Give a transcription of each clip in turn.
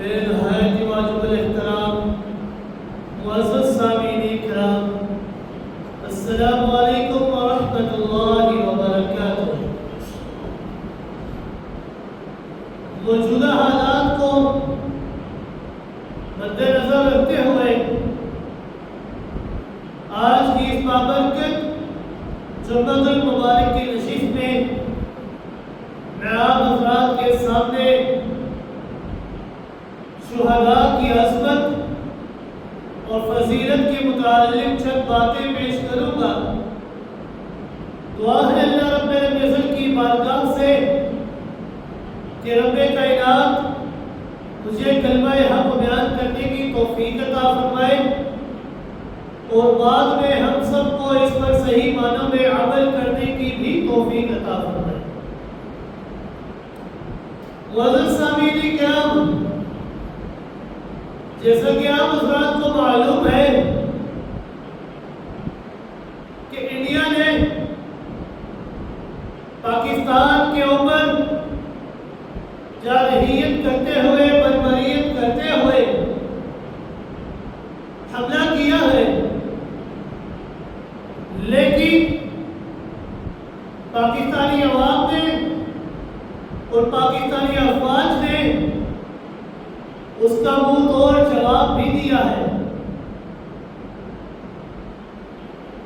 میرے نہایت ہی واجب الاحترام معزز سامعین کرام، السلام علیکم ورحمۃ اللہ وبرکاتہ۔ موجودہ حالات کو مد نظر رکھتے ہوئے آج کی اس بابرکت جمعۃ المبارک کی نشست میں میں آپ حضرات کے سامنے شہداء کی عظمت اور فضیلت کے متعلق چند باتیں پیش کروں گا۔ دعا ہے اللہ رب العزت کی بارگاہ سے کہ رب کائنات مجھے کلمہ حق بیان کرنے کی توفیق عطا فرمائے اور بعد میں ہم سب کو اس پر صحیح معنوں میں عمل کرنے کی بھی توفیق عطا فرمائے۔ معزز سامعین کرام، جیسا کہ آپ حضرات کو معلوم ہے کہ انڈیا نے پاکستان کے اوپر جارحیت کرتے ہوئے، بربریت کرتے ہوئے حملہ کیا ہے، لیکن پاکستانی عوام نے اور پاکستانی افواج نے اس کا منہ توڑ جواب بھی دیا ہے۔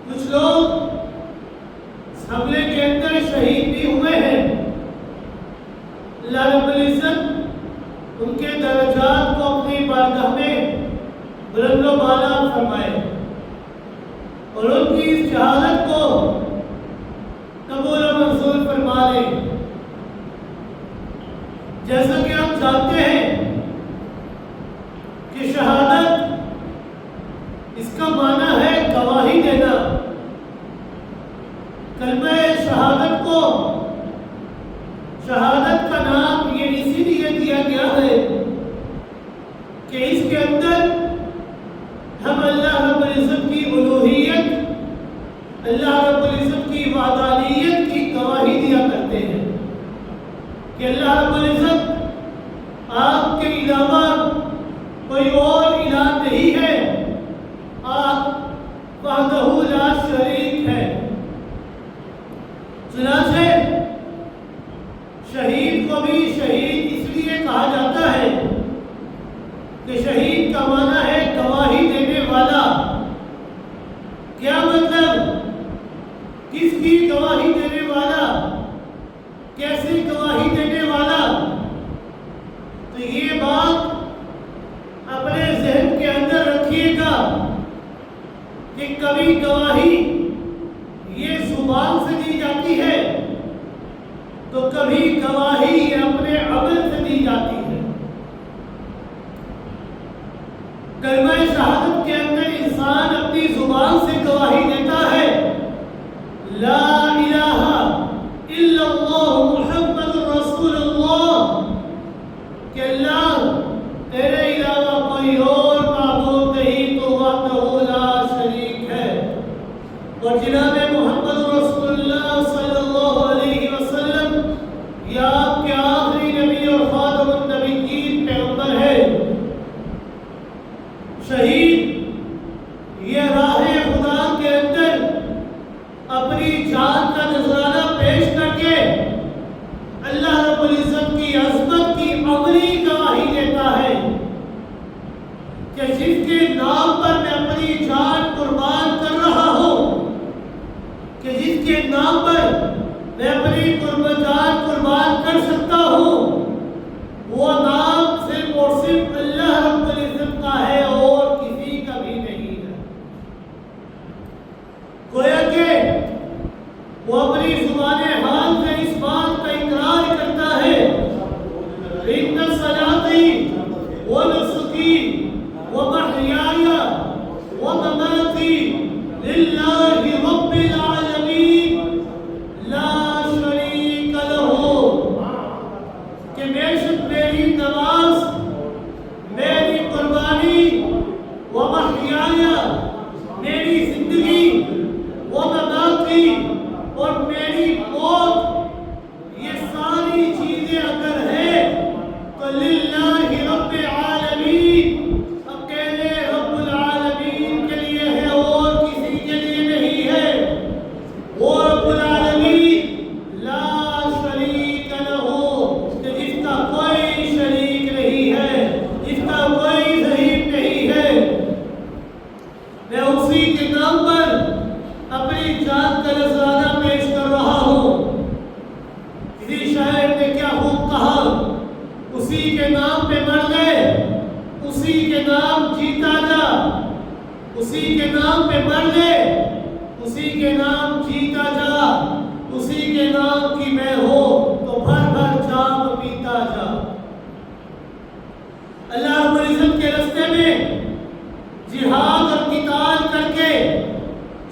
کچھ لوگ اس حملے کے اندر شہید بھی ہوئے ہیں۔ اللہ رب العزت ان کے درجات کو اپنی بارگاہ میں بلند و بالا فرمائے اور ان کی اس شہادت کو قبول و منظور فرما لے۔ جیسا کہ آپ جانتے ہیں کہ شہادت اس کا معنی ہے گواہی دینا۔ کلمہ شہادت کو شہادت کا نام یہ اسی لیے دیا گیا ہے کہ اس کے اندر ہم اللہ رب العزت کی الوہیت، اللہ رب العزت کی وحدانیت کی گواہی دیا کرتے ہیں کہ اللہ رب العزت آپ کے علاوہ کوئی اور الہ نہیں ہے، آپ وحدہ لا شریک ہے۔ چنانچہ شہید کو بھی شہید اس لیے کہا جاتا ہے کہ شہید کا معنی ہے گواہی دینے والا۔ کیا مطلب؟ کس کی گواہی دینے والا؟ کیسی گواہی دینے والا؟ تو یہ بات اپنے ذہن کے اندر رکھیے گا کہ کبھی گواہی یہ زبان سے دی جاتی ہے تو کبھی گواہی اپنے عمل سے دی جاتی ہے۔ کلمہ شہادت کے اندر انسان اپنی زبان سے گواہی دیتا ہے، لا الہ الا اللہ محمد رسول اللہ، کہ اللہ تیرے علاوہ کوئی اور معبود نہیں، تو وحدہ لا شریک ہے، اور جناب محمد رسول اللہ صلی اللہ علیہ وسلم یہ آپ کے آخری نبی اور خاتم النبیین پیغمبر ہے۔ شہید یہ راہ خدا کے اندر اپنی جان کا نذرانہ پیش کر کے اللہ رب العزت کی عظمت کی عملی گواہی دیتا ہے کہ جس کے نام پر میں اپنی جان قربان کر رہا ہوں، کہ جس کے نام پر میں اپنی جان قربان کر سکتا ہوں، وہ نام صرف اور صرف اللہ رب العزت کا ہے اور کسی کا بھی نہیں ہے۔ گویا کہ وہ اپنی زبان حال سے اس بات کا اقرار کرتا ہے، ان صلاتی و نسکی و محیای و مماتی للہ رب العالمین لا شریک لہ اسی کے نام جیتا جا، اسی کے نام پہ مر لے، اسی کے نام جیتا جا، اسی کے نام کی میں ہو تو بھر بھر جام پیتا جا۔ اللہ رب العزت کے راستے میں جہاد اور قتال کر کے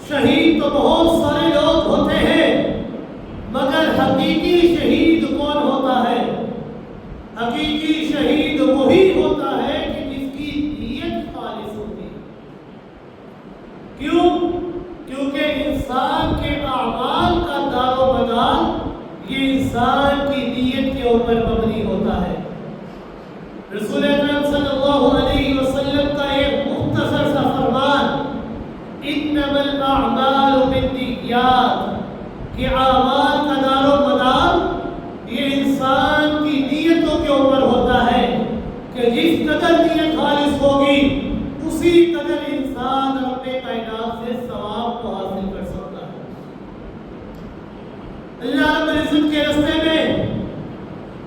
شہید تو بہت سارے لوگ ہوتے ہیں، مگر حقیقی شہید کون ہوتا ہے؟ حقیقی شہید وہی ہوتا ہے کہ جس کی نیت خالص ہوتی ہے۔ کیوں؟ کیونکہ انسان کے اعمال کا دار و مدار یہ انسان کی نیت کے اوپر مبنی ہوتا ہے۔ رسول اکرم صلی اللہ علیہ وسلم کا ایک مختصر سا فرمان، انما الاعمال بالنیات، کہ اعمال کا دار و مدار یہ انسان کی نیتوں کے اوپر ہوتا ہے کہ جس قدر نیت خالص ہوگی اسی قدر انسان اپنے کائنات سے ثواب کو حاصل کر سکتا ہے۔ اللہ رب العزت کے راستے میں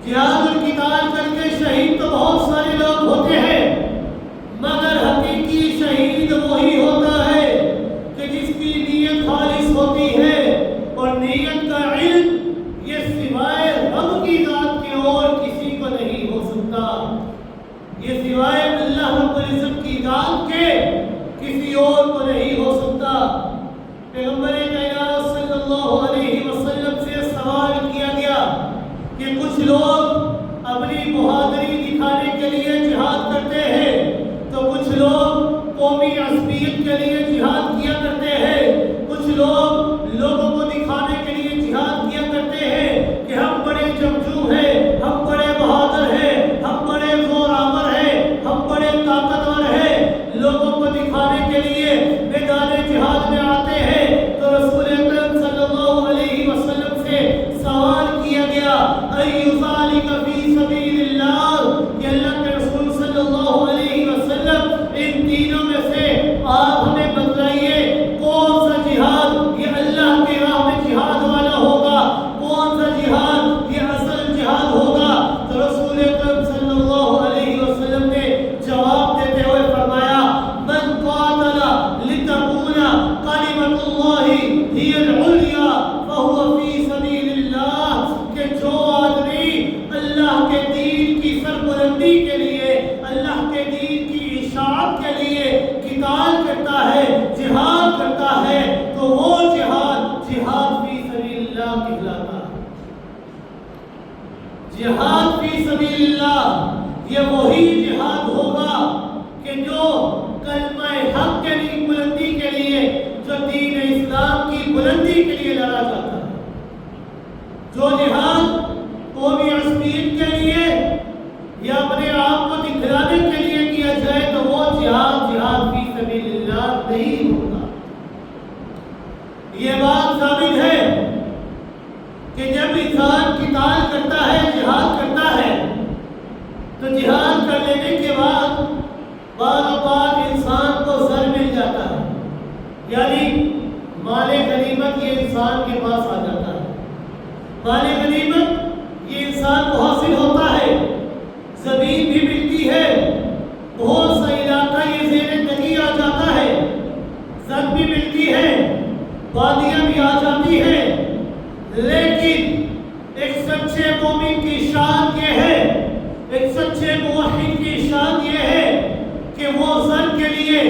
جہاد اور قتال کر کے شہید تو بہت سارے لوگ ہوتے ہیں، مگر حقیقی شہید وہی ہوتا ہے کہ جس کی نیت خالص ہوتی ہے، اور نیت کا علم یہ سوائے رب کی ذات کے اور کسی کو نہیں ہو سکتا، یہ سوائے اللہ رب العزت کی ذات کے کسی اور کو نہیں ہو سکتا۔ پیغمبر کائنات صلی اللہ علیہ وسلم سے سوال کیا گیا کہ کچھ لوگ اپنی بہادری دکھانے کے لیے جہاد کرتے ہیں، تو کچھ لوگ قومی عصبیت کے لیے جہاد کیا کرتے ہیں، کچھ لوگ لوگوں کو دکھانے کے لیے جہاد کیا کرتے ہیں کہ ہم بڑے جنگجو ہیں، ہم بڑے بہادر ہیں، ہم بڑے زور آور ہیں، ہم بڑے طاقتور ہیں، لوگوں کو دکھانے کے لیے میدان جہاد میں آتے ہیں۔ تو رسول اکرم صلی اللہ علیہ وسلم سے سوال کیا گیا، ای ذالک فی سبیل اللہ، کہ اللہ کے رسول صلی اللہ علیہ وسلم ان تینوں میں سے آپ ہمیں بتلائیے کون سا جہاد یہ اللہ کی راہ میں جہاد والا ہوگا، کون سا جہاد یہ اصل جہاد ہوگا؟ تو رسول اکرم صلی اللہ علیہ وسلم نے جواب دیتے ہوئے فرمایا، من قاتل لتکون کلمۃ اللہ ہی العلیٰ فہو فی سبیل اللہ، کہ جو آدمی اللہ کے دین کی سربلندی کے لیے، اللہ کے دین کی اشاعت کے لیے قتال کرتا ہے، جہاد کرتا ہے، تو وہ جہاد فی سبیل اللہ کہلاتا ہے۔ جہاد فی سبیل اللہ یہ وہی جہاد ہوگا کہ جو کلمہ حق کے لیے بلندی کے لیے، جو دین اسلام کی بلندی کے لیے لڑا جاتا ہے۔ جو جہاد قومی عصبیت کے لیے یا اپنے آپ کو دکھلانے کے لیے کیا جائے تو وہ جہاد فی سبیل اللہ نہیں ہوتا۔ یہ بات ثابت ہے کہ جب انسان قتال کرتا ہے، جہاد کرتا ہے، تو جہاد کر لینے کے بعد بعض اوقات انسان کو زر مل جاتا ہے، یعنی مال غنیمت یہ انسان کے پاس آ جاتا ہے، مال غنیمت یہ انسان کو حاصل ہوتا ہے، زمین بھی ملتی ہے، بہت سا علاقہ یہ زیر تگی آ جاتا ہے، زر بھی ملتی ہے، وادیاں بھی آ جاتی ہیں، لیکن ایک سچے مومن کی شان یہ ہے، ایک سچے موحد کی شان یہ ہے کہ وہ زر کے لیے،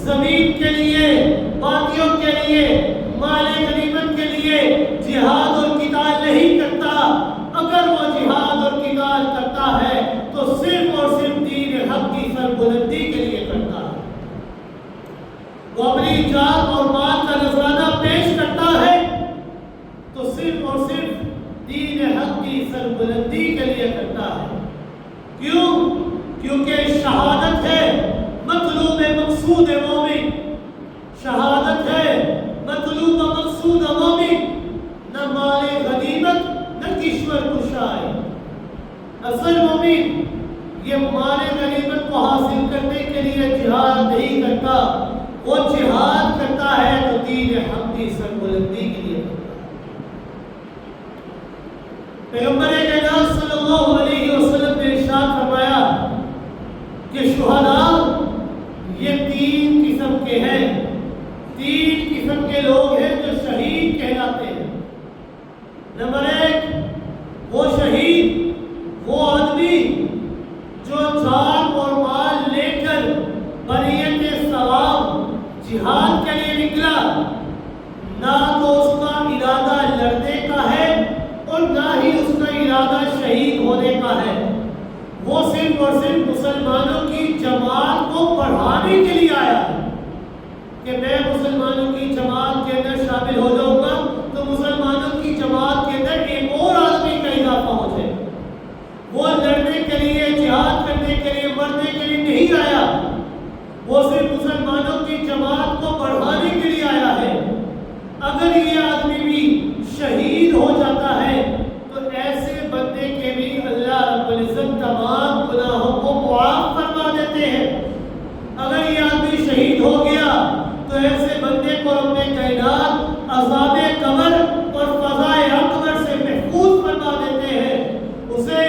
زمین کے لیے، وادیوں کے لیے، مال غنیمت کے لیے جہاد اور قتال نہیں کرتا۔ اگر وہ جہاد اور قتال کرتا ہے تو صرف اور صرف دین حق کی سربلندی کے لیے کرتا ہے، وہ اپنی جان اور مال کا نذرانہ پیش کرتا ہے تو صرف اور صرف دین حق کی سربلندی کے لیے کرتا ہے۔ کیوں؟ کیونکہ شہادت ہے مطلوب مقصود مومن، شہادت ہے مطلوب مقصود مومن، نہ مال غنیمت نہ کشور کشائی۔ اصل مومن یہ مال غنیمت کو حاصل کرنے کے لیے جہاد نہیں کرتا، وہ جہاد کرتا ہے تو دین حق کی سربلندی کے لیے کرتا ہے۔ پیغمبر کائنات صلی اللہ علیہ وسلم نے ارشاد فرمایا کہ شہداء یہ تین قسم کے ہیں، تین قسم کے لوگ ہیں جو شہید کہلاتے ہیں۔ نمبر ایک، وہ شہید، وہ آدمی جو جان اور مال لے کر بریت ثواب جہاد کے لیے نکلا، نہ تو اس کا ارادہ لڑنے کا ہے اور نہ ہی اس کا ارادہ شہید ہونے کا ہے، وہ صرف اور صرف مسلمانوں کی جماعت کو بڑھانے کے لیے آیا ہے کہ میں مسلمانوں کی جماعت کے اندر شامل ہو جاؤں گا تو مسلمانوں کی جماعت کے اندر ایک اور آدمی کا اضافہ ہو جائے۔ وہ لڑنے کے لیے، جہاد کرنے کے لیے، مرنے کے لیے نہیں آیا، وہ صرف مسلمانوں کی جماعت کو بڑھانے کے لیے آیا ہے۔ اگر یہ آدمی بھی شہید ہو جاتا ہے تو ایسے بندے کے بھی اللہ رب العزت تمام گناہوں کو معاف فرما دیتے ہیں۔ اگر یہ آدمی شہید ہو گیا تو ایسے بندے کو رب کائنات عذاب قبر اور فضائے اکبر سے محفوظ فرما دیتے ہیں، اسے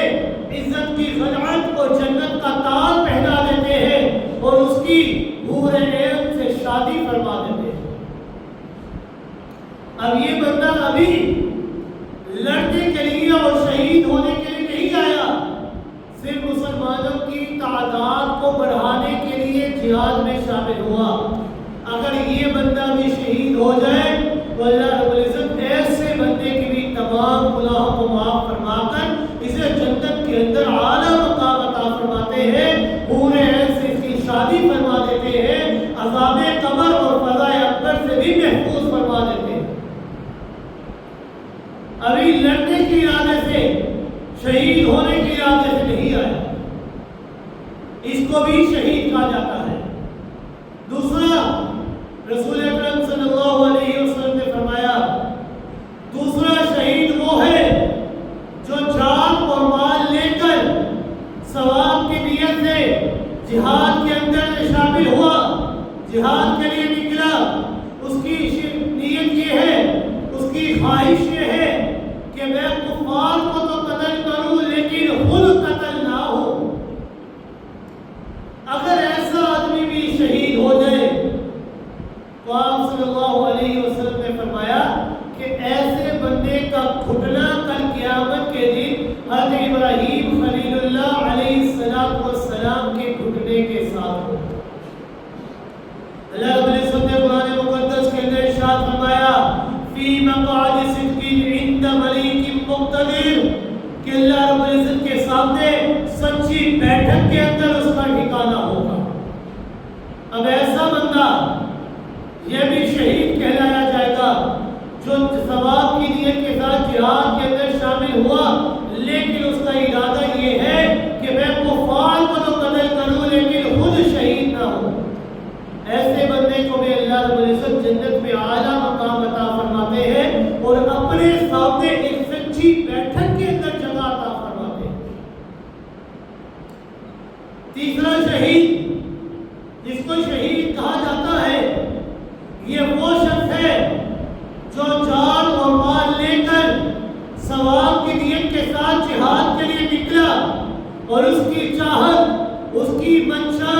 عزت کی خلعت اور جنت کا تاج پہنا دیتے ہیں اور اس کی حور عین سے شادی فرما دیتے ہیں۔ اب یہ بندہ ابھی لڑنے کے لیے اور شہید ہونے کے لیے نہیں آیا، صرف مسلمانوں کی تعداد کو بڑھانے کے لیے جہاد میں شامل ہوا۔ اگر یہ بندہ بھی شہید ہو جائے تو اللہ رب العزت ایسے بندے کی بھی تمام گناہوں کو معاف فرما کر اسے جنت کے اندر اعلیٰ مقام عطا فرماتے ہیں، حور عین سے اس کی شادی فرما دیتے ہیں، عذاب قبر اور فضائے اکبر سے بھی محفوظ فرما دیتے ہیں۔ ابھی لڑنے کی ارادے سے، شہید ہونے کی ارادے سے نہیں آیا، اس کو بھی شہید کہا جاتا ہے۔ دوسرا، رسول اکرم صلی اللہ علیہ وسلم نے فرمایا دوسرا شہید وہ ہے جو جان اور مال لے کر ثواب کی نیت سے جہاد کے اندر شامل ہوا، جہاد کے لیے نکلا، اس کی نیت یہ ہے، اس کی خواہش یہ ہے کہ میں کفار کو تو قتل کروں لیکن خود قتل نہ ہو۔ اگر ایسا آدمی بھی شہید ہو جائے تو آپ صلی اللہ علیہ وسلم نے فرمایا کہ ایسے بندے کا گھٹنا کل قیامت کے دن حضرت ابراہیم خلیل اللہ علیہ السلام کے گھٹنے کے ساتھ ہو۔ اللہ رب العزت نے قرآن مقدس کے اندر ارشاد فرمایا فی مقعد صدق عند ملیک مقتدر، کہ اللہ رب العزت کے سامنے سچی بیٹھک کے اندر اس کا ٹھکانہ ہوگا۔ اب ایسا بندہ یہ بھی شہید کہلایا جائے گا جو ثواب کی نیت کے ساتھ جہاد کے اندر شامل ہوا لیکن اس کا ارادہ یہ ہے کہ میں کفار کو تو قتل کروں لیکن خود شہید نہ ہوں۔ ایسے بندے کو بھی اللہ رب العزت جنت میں اعلیٰ مقام عطا فرماتے ہیں اور اپنے سامنے ایک سچی بیٹھک کے اندر جگہ عطا فرماتے ہیں۔ تیسرا شہید، جس کو شہید کہا جاتا ہے، یہ وہ شخص ہے جو جان اور مال لے کر ثواب کی نیت کے ساتھ جہاد کے لیے نکلا اور اس کی چاہت، اس کی منشا،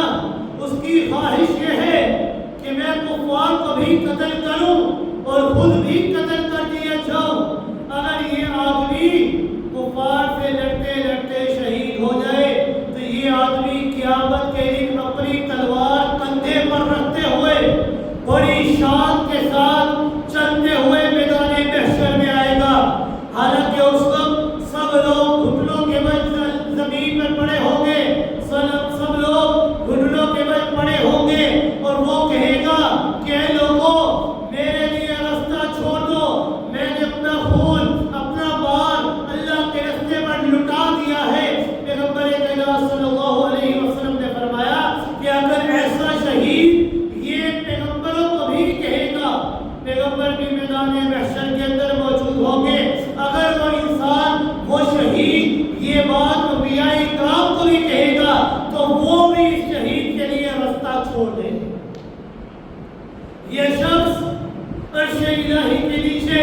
اس کی خواہش یہ ہے کہ میں کفار کو بھی قتل کروں اور خود بھی قتل کر دیا جاؤں۔ اگر یہ آدمی کفار سے لڑتے لڑتے شہید ہو جائے تو یہ آدمی قیامت کے دن اپنی تلوار کندھے پر رکھتے ہوئے بڑی شان کے ساتھ چلتے ہوئے میدان محشر میں آئے گا، حالانکہ اس وقت سب لوگ گھٹنوں کے بل زمین پر پڑے ہوں گے، سب لوگ گھٹنوں کے بل پڑے ہوں گے اور وہ کہے گا کہ اے لوگوں میرے لیے راستہ چھوڑ دو، میں نے اپنا خون، اپنا مال اللہ کے راستے پر لٹا دیا ہے۔ پیغمبر کائنات صلی اللہ علیہ وسلم نے فرمایا کہ اگر ایسا شہید یہ پیغمبروں کو بھی کہے گا، پیغمبر بھی میدان محشر کے اندر موجود ہوں گے، اگر وہ انسان، وہ شہید یہ بات انبیاء اکرام کو بھی کہے گا تو وہ بھی اس شہید کے لیے راستہ چھوڑ دیں گے۔ یہ شخص عرش الہی کے نیچے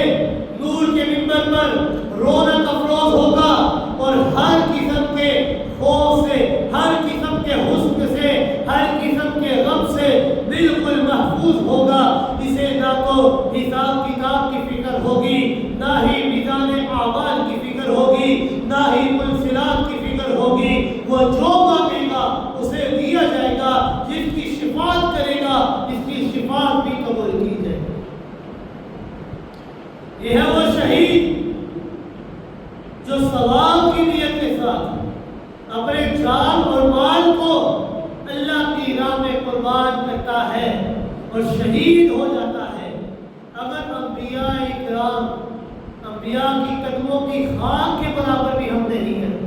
نور کے منبر پر رونق افروز ہوگا اور ہر قسم کے خوف سے، ہر قسم کے حسن سے، ہر قسم کے غم سے محفوظ ہوگا، اسے نہ تو حساب کتاب کی فکر ہوگی، نہ ہی میزان اعمال کی فکر ہوگی، نہ ہی منزلات کی فکر ہوگی۔ وہ جو مانگے گا اسے دیا جائے گا، جس کی شفاعت کرے گا اس کی شفاعت بھی قبول کی جائے گی۔ یہ ہے وہ شہید جو ثواب کی نیت کے ساتھ اپنے جان اور مال کو اللہ کی راہ میں قربان کرتا ہے اور شہید ہو جاتا ہے۔ اگر انبیاء اکرام، انبیاء کی قدموں کی خاک کے برابر بھی ہم نہیں ہیں،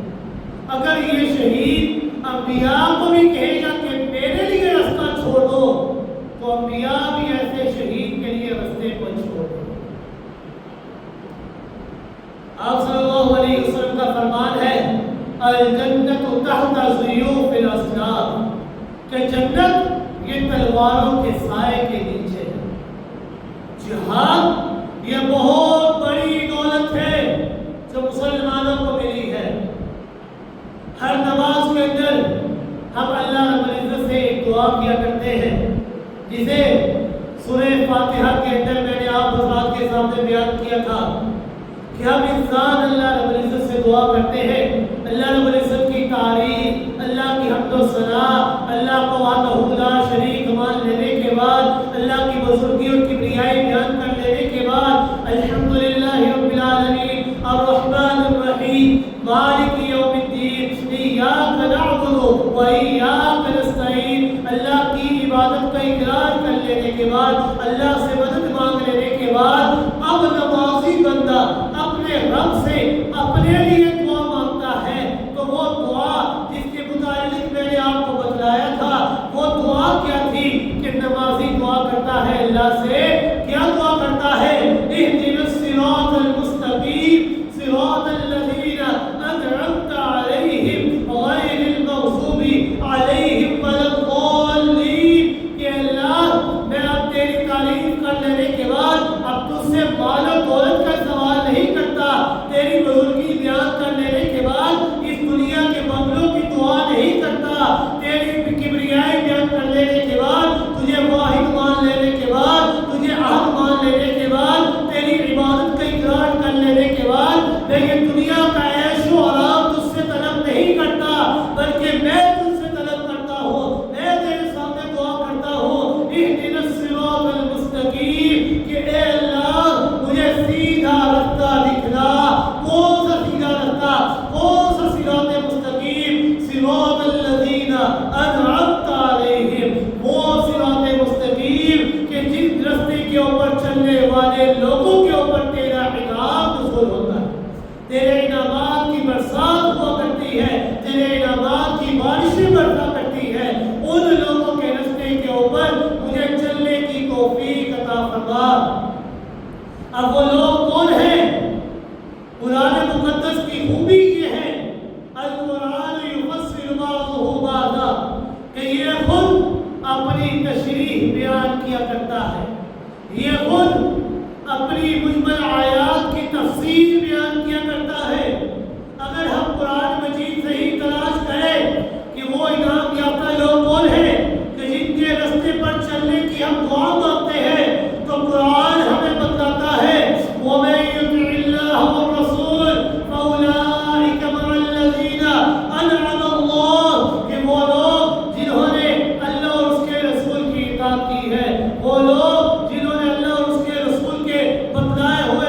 اگر یہ شہید انبیاء کو بھی کہے گا کہ میرے لیے رستہ چھوڑ دو، تو انبیاء بھی ایسے شہید کے لیے رستے کو چھوڑ دو۔ آپ صلی اللہ علیہ وسلم کا فرمان ہے الجنت تحت ضیوف الاسنام، کہ جنت یہ تلواروں کے سائے کے نیچے ہے۔ جہاد یہ بہت بڑی دولت ہے جو مسلمانوں کو ملی ہے۔ ہر نماز کے اندر ہم اللہ رب العزت سے ایک دعا کیا کرتے ہیں، جسے سورہ فاتحہ کے اندر میں نے آپ حضرات کے سامنے بیان کیا تھا کہ ہم انسان اللہ رب العزت سے دعا کرتے ہیں، اللہ رب العزت کی تعریف، اللہ کی حمد و ثنا، اللہ کو وحدہ لا شریک مان لینے کے بعد، اللہ کی بزرگی اور کبریائی بیان کر لینے کے بعد، الحمدللہ رب العالمین الرحمن الرحیم مالک یوم الدین ایاک نعبد و ایاک نستعین، اللہ کی عبادت کا اقرار کر لینے کے بعد، اللہ سے مدد مانگ لینے کے بعد، اب نمازی بندہ اپنے رب سے اپنے لیے دعا مانگتا ہے، تو وہ دعا جس کے متعلق میں نے آپ کو بتلایا تھا، وہ دعا کیا تھی کہ نمازی دعا کرتا ہے اللہ سے، کیا دعا کرتا ہے؟ اہدنا الصراط المستقیم صراط الذین انعمت علیہم غیر المغضوب علیہم ولا الضالین، کہ اللہ میں اب تیری تعریف کر لینے کے بعد اب تجھ سے مال و دولت کا سوال نہیں کرتا، تیری بزرگی بیان کر لینے کے بعد اس دنیا کے بنگلوں کی دعا نہیں کرتا، تیری کبریائی بیان کر لینے کے بعد، تجھے واحد مان لینے کے بعد، تجھے احد مان لینے کے بعد، تیری عبادت کا اقرار کر لینے کے بعد میں یہ دنیا کا عیش و آرام تجھ سے طلب نہیں کرتا، بلکہ میں تجھ سے طلب کرتا ہوں، میں تیرے سامنے دعا کرتا ہوں اہدنا الصراط المستقیم، کہ اے اللہ مجھے سیدھا رستہ دکھلا۔ کون سا سیدھا رستہ؟ کون سا صراط مستقیم؟ صراط الذین انعمت علیہم، وہ صراط مستقیم کہ جس رستے کے اوپر چلنے والے لوگوں کے اوپر تیرا انعام نزول ہوتا ہے، تیرے انعامات کی برسات ہوا کرتی ہے، تیرے انعامات کی بارشیں برسا کرتی ہے، ان لوگوں کے رستے کے اوپر مجھے چلنے کی توفیق عطا فرما۔ اب وہ لوگ کون ہیں؟ قرآن مقدس کی خوبی یہ ہے القرآن یفسر بعضہ بعضا، کہ یہ خود اپنی تشریح بیان کیا کرتا ہے، یہ خود اپنی مجمل آیات کی تفسیر بیان کیا کرتا ہے۔ اگر ہم قرآن مجید سے ہی تلاش کریں کہ وہ انعام یافتہ لوگ کون ہیں کہ جن کے رستے پر چلنے کی ہم دعا مانگتے ہیں، تو قرآن ہمیں بتاتا ہے وَمَن يُطِعِ اللَّهَ وَالرَّسُولَ فَأُولَٰئِكَ مَعَ الَّذِينَ أَنْعَمَ اللَّهُ، کہ وہ لوگ جنہوں نے اللہ اور اس کے رسول کی اطاعت کی ہے، وہ لوگ جنہوں نے اللہ اور اس کے رسول کے بتلائے ہوئے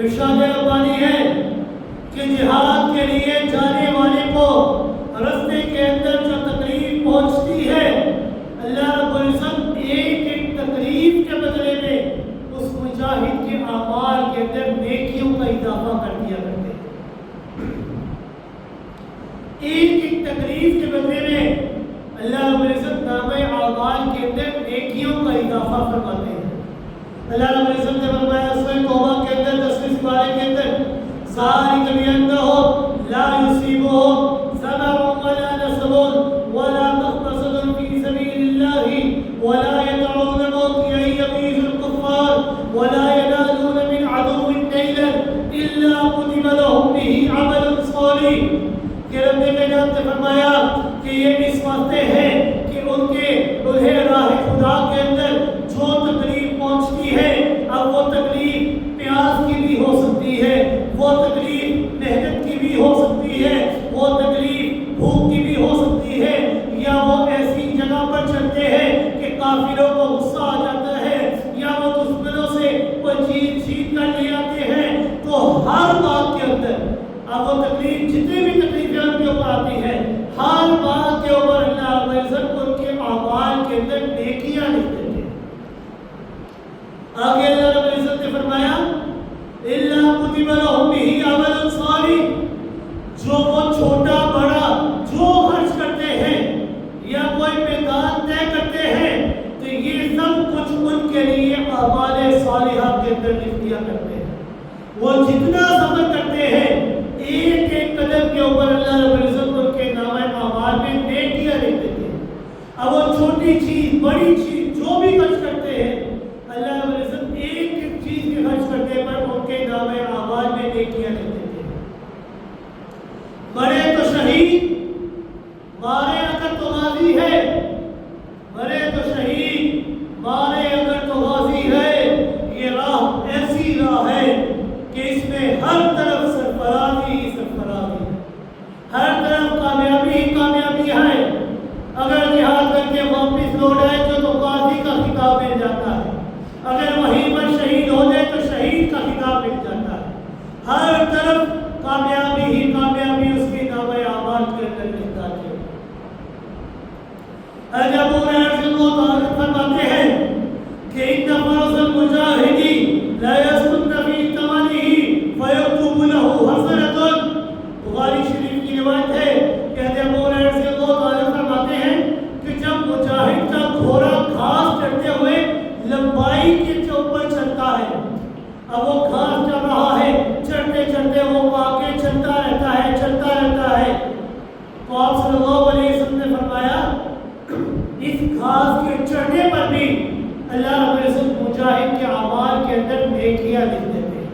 ارشاد ربانی ہے کہ جہاد کے لیے جانے والے کو رستے کے اندر جو تکلیف پہنچتی ہے، اللہ رب العزت ایک ایک تکلیف کے بدلے میں اس مجاہد کے اعمال کے اندر نیکیوں کا اضافہ کر دیا کرتے ہیں۔ ایک ایک تکلیف کے بدلے میں اللہ رب العزت نامۂ اعمال کے اندر نیکیوں کا اضافہ فرماتے ہیں۔ اللہ رب العزت نے فرمایا سورہ توبہ کے اندر 10ویں پارے کے اندر ذالک بأنہ لا یصیبہ ظمأ ولا نصب ولا مخمصة فی سبیل اللہ ولا یطعون موطئا یغیظ الکفار ولا ینالون من عدو نیلا الا کتب لهم به عمل صالح۔ کہ رب کائنات نے فرمایا کہ یہ اس واسطے ہے کہ انہیں راہ خدا کے اندر جو تکلیف پہنچتی ہے، اب وہ تکلیف پیاس کی بھی ہو سکتی ہے، وہ تکلیف محنت کی بھی ہو سکتی ہے، وہ تکلیف بھوک کی بھی ہو سکتی ہے، یا وہ ایسی جگہ پر چلتے ہیں کہ کافروں کو غصہ آ جاتا ہے، یا وہ دشمنوں سے کوئی چیز چھین کر لے آتے ہیں۔ تو ہر بات کے اندر اب وہ تکلیف جتنی بھی تکلیفیں ان کے اوپر آتی ہے، ہر بات کے اوپر اللہ رب العزت ان کے اعمال کے اندر نیکیاں لکھ دیتے ہیں۔ آگے اللہ رب العزت نے فرمایا الا کتب لهم به عمل صالح، جو وہ چھوٹا بڑا جو خرچ کرتے ہیں یا کوئی میدان طے کرتے ہیں تو یہ سب کچھ ان کے لیے اعمال صالحہ کے اندر لکھ دیا کرتے ہیں۔ وہ جتنا سفر کرتے ہیں ایک ایک قدم کے اوپر اللہ رب العزت ان کے نامۂ اعمال میں نیکیاں لکھ دیتے ہیں۔ اب وہ چھوٹی چیز بڑی چیز جو بھی خرچ کرتے ہیں، اللہ رب العزت ایک ایک چیز کے خرچ کرتے پر ان کے نامۂ اعمال میں نیکیاں لکھ دیتے ہیں۔ بڑے تو شہید، مارے اگر تو غازی ہے، بڑے تو شہید، مارے اگر تو غازی ہے۔ یہ راہ ایسی راہ ہے کہ اس میں ہر طرف سرفرازی ہی سرفرازی ہے، ہر طرف کامیابی ہی کامیابی ہے۔ اگر جہاد کر کے واپس لوٹ آئے تو غازی کا خطاب مل جاتا ہے، اگر وہیں پر شہید ہو جائے تو شہید کا خطاب مل جاتا ہے۔ ہر طرف کامیابی ہی کامیابی اس کے نامۂ اعمال کے اندر ملتا ہے۔ حضرت ابو ہریرہ رضی اللہ تعالیٰ فرماتے ہیں کہ ان فرض المجاہدی لا یسکن فی ثمنہ فیکتب لہ حسنۃ۔ بخاری شریف کی روایت ہے کہ حضرت ابو ہریرہ رضی اللہ تعالیٰ فرماتے ہیں کہ جب مجاہد کا گھوڑا گھاس چڑھتے ہوئے لمبائی کے اوپر چلتا ہے، اب وہ گھاس چل رہا ہے، چڑھتے چڑھتے وہ آگے چلتا رہتا ہے چلتا رہتا ہے، تو آپ صلی اللہ علیہ وسلم نے فرمایا اس گھاس کے چڑھنے پر بھی اللہ رب العزت مجاہد کے اعمال کے اندر نیکیاں لکھ دیتے ہیں۔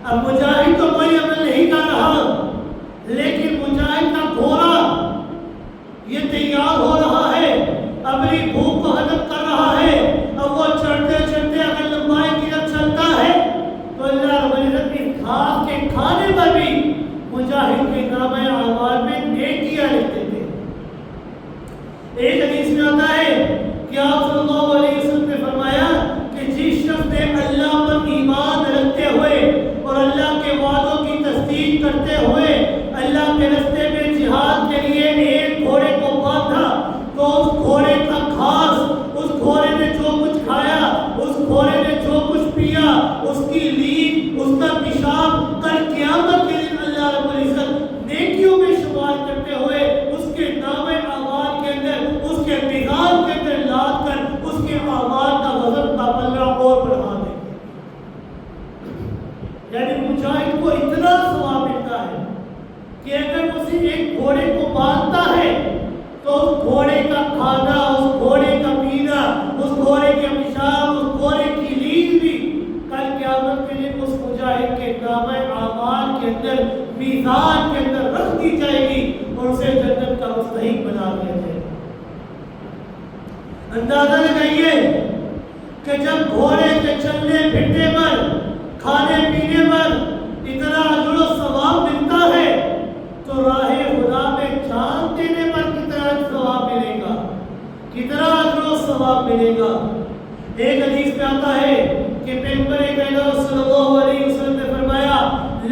اب مجاہد تو کوئی عمل نہیں کر رہا، لیکن مجاہد کا گھوڑا یہ تیار ہو رہا ہے، اپنی بھوک کو ختم کر رہا ہے، اب وہ چڑھتے چڑھتے اگر لمبائی کی طرف چلتا ہے تو اللہ رب العزت اس گھاس کے کھانے پر بھی مجاہد کے نامۂ اعمال میں نیکیاں لکھ دیتے ہیں۔ ایک حدیث میں آتا ہے کہ آپ صلی اللہ علیہ وسلم نے فرمایا کہ جس شخص نے اللہ پر ایمان رکھتے ہوئے اور اللہ کے وعدوں کی تصدیق کرتے ہوئے اللہ کے راستے میں جہاد کے لیے ایک گھوڑے کو باندھا، تو اس گھوڑے کا گھاس، اس گھوڑے نے جو کچھ کھایا، اس گھوڑے نے جو کچھ پیا، اس کی لید، اس کا پیشاب، کل قیامت کے دن اللہ رب العزت نیکیوں میں شمار کرتے ہوئے اس کے نامۂ اعمال کے اندر، اس کے میزان کے اندر لاد کر اس کے اعمال کا وزن کا پلڑا اور بڑھا دیں گے۔ یعنی مجاہد کو اتنا ثواب ملتا ہے کہ اگر اسے ایک گھوڑے کو باندھتا ہے تو اس گھوڑے کا کھانا، اس گھوڑے کا پینا، اس گھوڑے کے پیشاب، اس گھوڑے کی لید بھی کل قیامت کے دن اس مجاہد کے نامۂ اعمال کے اندر میزان کے اندر رکھ دی جائے گی اور اسے جنت کا مستحق بنا دیا جائے گا۔ اندازہ لگائیے کہ جب گھوڑے کے چلنے پھرنے پر، کھانے پینے پر اتنا اجر و ثواب ملتا ہے تو راہ خدا میں جان دینے پر کتنا ثواب ملے گا، کتنا اجر و ثواب ملے گا۔ ایک حدیث میں آتا ہے کہ کہ پیغمبر کائنات صلی اللہ علیہ وسلم نے فرمایا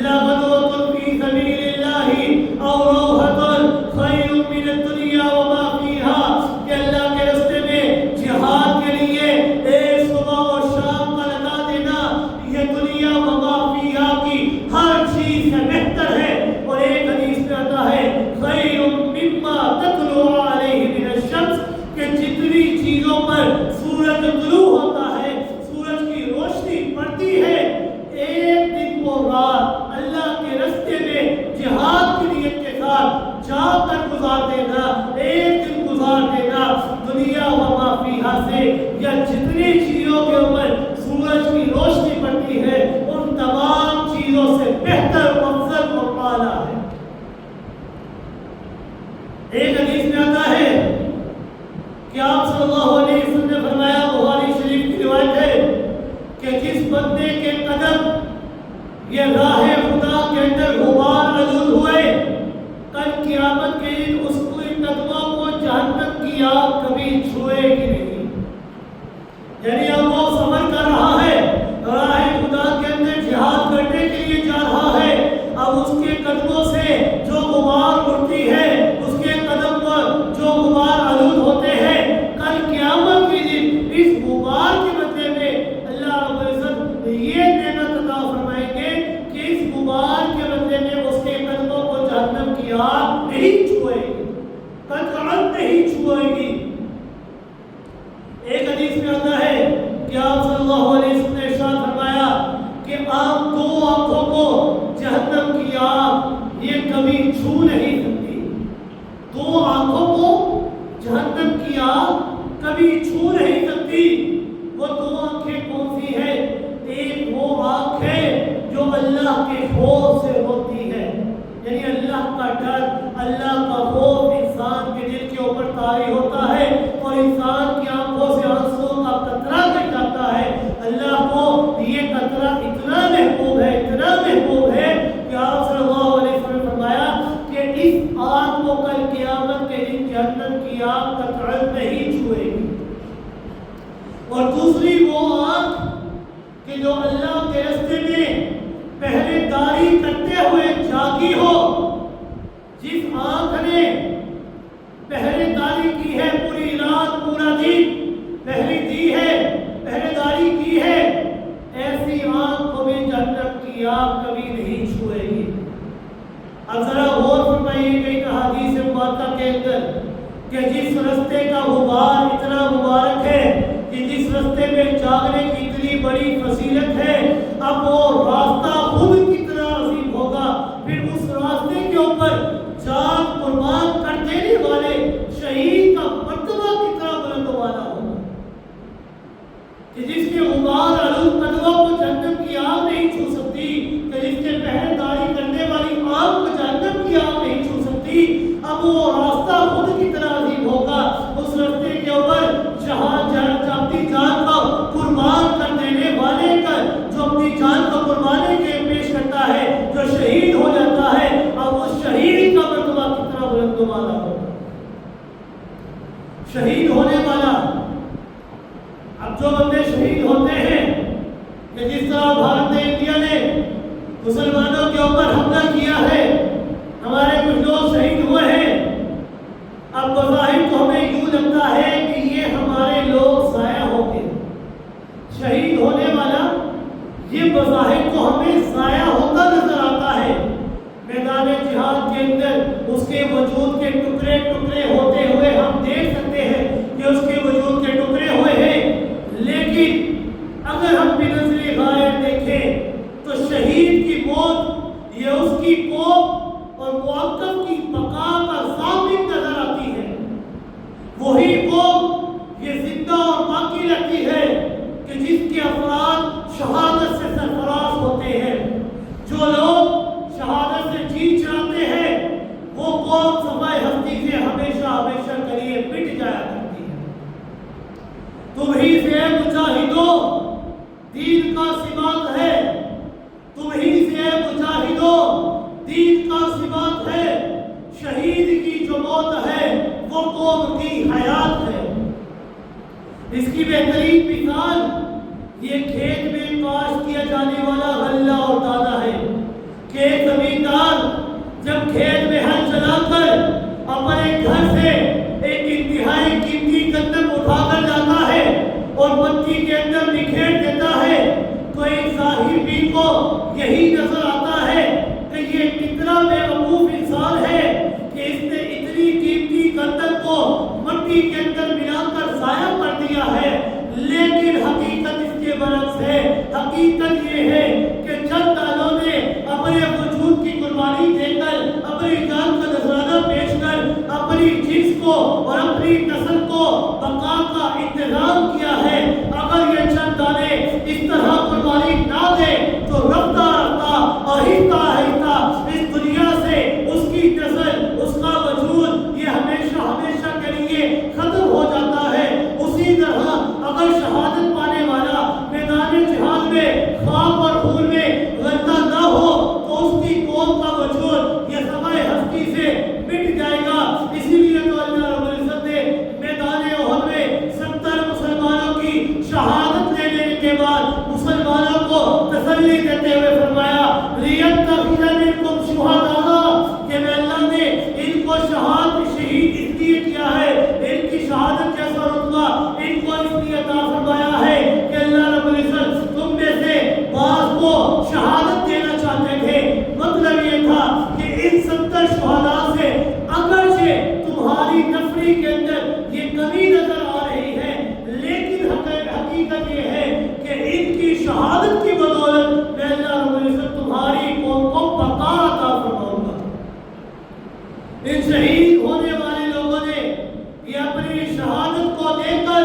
لغدوۃ فی سبیل اللہ او روحۃ خیر من الدنیا وما فیہا، کہ اللہ کے راستے میں جہاد کے لیے ایک صبح اور شام کا لگا دینا یہ دنیا وما فیہا کی ہر چیز سے بہتر ہے۔ اور ایک حدیث میں آتا ہے خیر مما تطلع علیہ من الشمس، کہ جتنی چیزوں پر سورج طلوع ہوتا ہے، سورج کی روشنی پڑتی ہے، ایک دن وہ رات اللہ کے راستے میں جہاد کی نیت کے ساتھ جا کر گزار دینا، ایک دن گزار دینا دنیا وما فیہا سے، یا جتنی چیزوں کے اوپر سورج کی روشنی پڑتی ہے ان تمام چیزوں سے بہتر، افضل اور اعلیٰ ہے۔ ایک حدیث میں آتا ہے کہ آپ صلی اللہ علیہ وسلم نے فرمایا، بخاری شریف کی روایت ہے کہ جس بندے کے قدم یہ راہ خدا کے اندر غبار آلود ہوئے، کل قیامت کے دن اس کے قدموں کو جہنم کی آگ کبھی چھوئے گی نہیں۔ یعنی اب وہ سفر کر رہا ہے، راہ خدا کے اندر جہاد کرنے کے لیے جا رہا ہے، اب اس کے قدموں سے جو غبار اڑتی ہے، اس کے قدم پر جو غبار آلود ہوتے ہیں، کل قیامت کے دن اس غبار کے بدلے میں اللہ رب العزت یہ نعمت عطا فرمائیں گے کہ اس غبار کے بدلے میں اس کے قدموں کو جہنم کی آگ نہیں چھوئے گی، قطعاً نہیں چھوئے گی۔ ایک حدیث میں آتا ہے کہ آپ صلی اللہ علیہ وسلم نے ارشاد فرمایا کہ آپ دو آنکھوں کو جہنم کی آگ یہ کبھی چھو نہیں سکتی، دو آنکھوں کو جہنم کی آگ کبھی چھو نہیں سکتی۔ وہ دو آنکھیں کون سی ہیں؟ ایک وہ آنکھ ہے جو اللہ کے خوف سے ہوتی ہے، یعنی اللہ کا ڈر، اللہ کا خوف انسان کے دل کے اوپر طاری ہوتا ہے اور انسان کی آنکھوں سے آنسوں کا قطرہ گر جاتا ہے۔ اللہ کو یہ قطرہ اتنا محبوب ہے، اتنا محبوب ہے کہ آپ صلی اللہ علیہ وسلم نے فرمایا کہ اس آگ کو کل قیامت کے دن جہنم کی آگ قطعاً نہیں چھوئے گی۔ اور دوسری وہ آنکھ کہ جو اللہ کے راستے میں پہرے داری کرتے ہوئے جاگی ہو، جس آنکھ نے پہرے داری کی ہے، پوری رات پورا دن پہری دی ہے، پہرے داری کی ہے، ایسی آنکھ کو بھی جہنم کی آگ کبھی نہیں چھوئے گی۔ اب ذرا غور فرمائیے کہ ان احادیث مبارکہ کے اندر کہ جس راستے کا غبار اتنا مبارک ہے، کہ جس راستے میں جاگنے کی اتنی بڑی فضیلت ہے، اب وہ راستہ خود کتنا عظیم ہوگا، پھر اس راستے کے اوپر جان قربان کر دینے والے شہید کا مرتبہ کتنا بلند و بالا ہوگا، کہ جس کے غبار آلود قدموں کو جہنم کی آگ نہیں چھو سکتی، کہ جس کے پہرے داری کرنے والی آگ کو جہنم کی آگ نہیں چھو سکتی، اب وہ راستہ خود کتنا عظیم ہوگا۔ اس راستے کے اوپر جہاں اپنی جان کو قربان کر دینے والے کا، جو اپنی جان کو قربانے کے پیش کرتا ہے، جو شہید ہو جاتا ہے، اب اس شہید کا مرتبہ کتنا بلند و بالا ہوگا۔ شہید ہونے والا، اب جو بندے شہید ہوتے ہیں، کہ جس طرح بھارت نے، انڈیا نے مسلمانوں کے اوپر حملہ کیا ہے، ہمارے کچھ لوگ شہید ہوئے ہیں، اب بظاہر تو ہمیں یوں لگتا ہے کہ یہ ہمارے لوگ ضائع ہو گئے۔ شہید ہونے والا یہ بظاہر تو ہمیں ضائع ہوتا نظر آتا ہے، میدان جہاد کے اندر اس کے وجود کے ٹکڑے ٹکڑے ہوتے ہوئے ہم دیکھ سکتے ہیں کہ اس کے وجود کے ٹکڑے ہوئے ہیں، لیکن اگر ہم بنظر غائب دیکھیں تو شہید کی موت یہ اس کی قوم اور موقف کی بقا کا ضامن نظر آتی ہے۔ وہی قوم یہ زندہ اور باقی رہتی ہے کہ جس کے افراد شہادت سے سرفراز ہوتے ہیں۔ جو لوگ شہادت سے جی چاہتے ہیں وہ قوم صفائے ہستی سے ہمیشہ ہمیشہ کے لیے مٹ جایا کرتی ہے۔ تم ہی سے مجاہدوں دین کا سمات ہے، تم ہی سے مجاہدوں دین کا سمات ہے، شہید کی جو موت ہے وہ قوم کی حیات ہے۔ اس کی بہترین مثال یہ کھیت میں کاشت کیا جانے والا غلہ اور دانہ ہے کہ ایک زمیندار جب کھیت میں ہل چلا کر اپنے گھر سے ایک انتہائی قیمتی گندم اٹھا کر جاتا ہے اور مٹی کے اندر بکھیر دیتا ہے تو ایک ظاہر بین کو یہی نظر آتا ہے کہ یہ کتنا بے وقوف انسان ہے کہ اس نے اتنی قیمتی گندم کو مٹی کے اندر ملا کر ضائع کر دیا ہے. لیکن حقیقت اس کے برعکس ہے. حقیقت یہ ہے کہ چند دانوں نے اپنے وجود کی قربانی دے کر اپنی جان کا نذرانہ پیش کر اپنی جنس کو اور اپنی نسل کو بقا کا انتظام کیا ہے. اگر یہ چند دانے اس طرح قربانی نہ دے تو رفتہ رفتہ آہستہ آہستہ اس دنیا سے اس کی نسل اس کا وجود یہ ہمیشہ ہمیشہ کے لیے ختم ہو جاتا ہے. اسی طرح اگر شہادت پانے والا میدان جہاد میں خواب اور خون میں غلطہ نہ ہو تو اس کی قوم کا وجود یہ سمائے ہستی سے مٹ جائے گا. اسی لیے تو اللہ رب العزت نے میدان احد میں 70 مسلمانوں کی شہادت لینے کے بعد مسلمانوں کو تسلی دیتے ہوئے فرمایا لِيَتَّخِذَ مِنكُمْ شُهَدَاءَ کہ میں اللہ نے ان کو شہید اس لیے کیا ہے ان کی شہادت جیسا رتبہ ان کو اس لیے عطا فرمایا ہے کہ اللہ رب العزت تم میں سے بعض کو شہادت دینا چاہتے تھے. مطلب یہ تھا کہ ان 70 شہداء سے اگرچہ تمہاری نفری کے اندر یہ کمی نظر آ رہی ہے لیکن حقیقت یہ ہے کہ ان کی شہادت کی بدولت میں اللہ رب العزت تمہاری قوم کو بقا عطا فرماؤں گا. ان شہید ہونے والے لوگوں نے یہ اپنی شہادت کو دے کر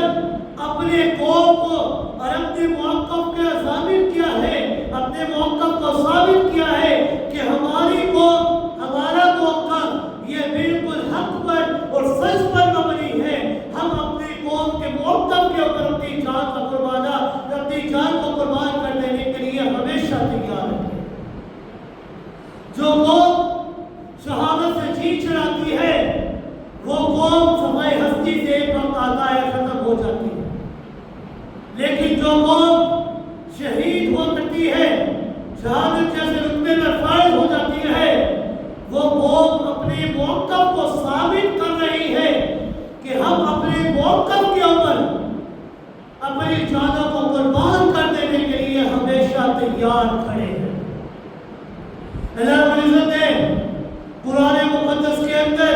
اپنے قوم کو اور اپنے موقف کا ثابت کیا ہے اپنے موقف کو ثابت کیا ہے کہ ہماری قوم ہمارا موقف یہ بالکل حق پر اور سچ پر مبنی ہے. ہم اپنی قوم کے موقف کے اوپر اپنی جان کا قربانہ اپنی جان کو قربان کر دینے کے لیے ہمیشہ تیار ہیں. جو قوم شہادت سے جی چڑھاتی ہے وہ قوم سمائے ہستی سے ایک وقت آتا ہے ختم ہو جاتی ہے. لیکن جو قوم شہید ہو کرتی ہے شہادت جیسے رتبے میں فائز ہو جاتی ہے وہ قوم اپنے موقف کو ثابت کر رہی ہے کہ ہم اپنے موقف کے اوپر اپنی جانوں کو قربان کر دینے کے لیے ہمیشہ تیار کھڑے ہیں. اللہ رب العزت نے قرآن مقدس کے اندر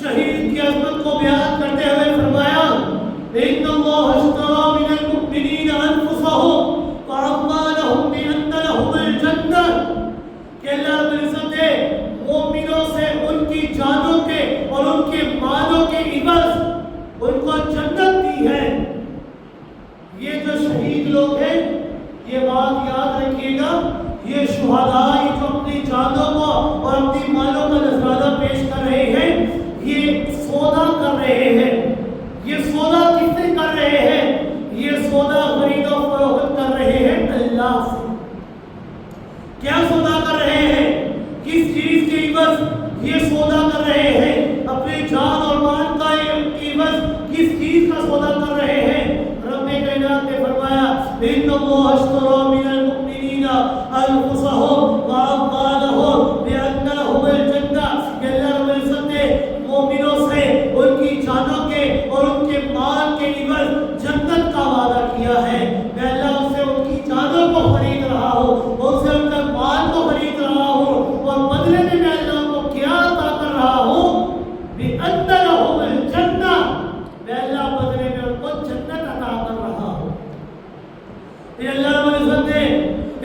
شہید کی عظمت کو بیان کرتے ہوئے فرمایا إِنَّ اللَّهَ اشْتَرَىٰ مِنَ الْمُؤْمِنِينَ أَنفُسَهُمْ وَأَمْوَالَهُم بِأَنَّ لَهُمُ الْجَنَّةَ کہ اللہ رب العزت نے مومنوں سے ان کی جانوں کے اور ان کے مالوں کے عوض ان کو جنت دی ہے. یہ جو شہید لوگ ہیں یہ بات یاد رکھیے گا یہ شہداء جو اپنی جانوں کو اور اپنی مالوں کا نذرانہ پیش کر رہے ہیں یہ سودا کر رہے ہیں. یہ سودا کس سے کر رہے ہیں؟ یہ سودا خرید و فروخت کر رہے ہیں اللہ سے. کیا سودا کر رہے ہیں؟ کس چیز کے عوض یہ سودا کر رہے ہیں؟ اپنی جان اور مال کا عوض کس چیز کا سودا کر رہے ہیں؟ رب کائنات نے فرمایا إِنَّ اللَّهَ اشْتَرَىٰ مِنَ الْمُؤْمِنِينَ أَنفُسَهُمْ وَأَمْوَالَهُم بِأَنَّ لَهُمُ الْجَنَّةَ کہ اللہ رب العزت نے مومنوں سے ان کی جانوں کے اور ان کے مال کے عوض جنت کا وعدہ کیا ہے. میں اللہ سے ان کی جانوں کو خرید رہا ہوں ان سے ان کے مال کو خرید رہا ہوں اور بدلے میں میں اللہ کو کیا عطا کر رہا ہوں بِأَنَّ لَهُمُ الْجَنَّةَ میں اللہ بدلے میں ان کو جنت عطا کر رہا ہوں. پھر اللہ رب العزت نے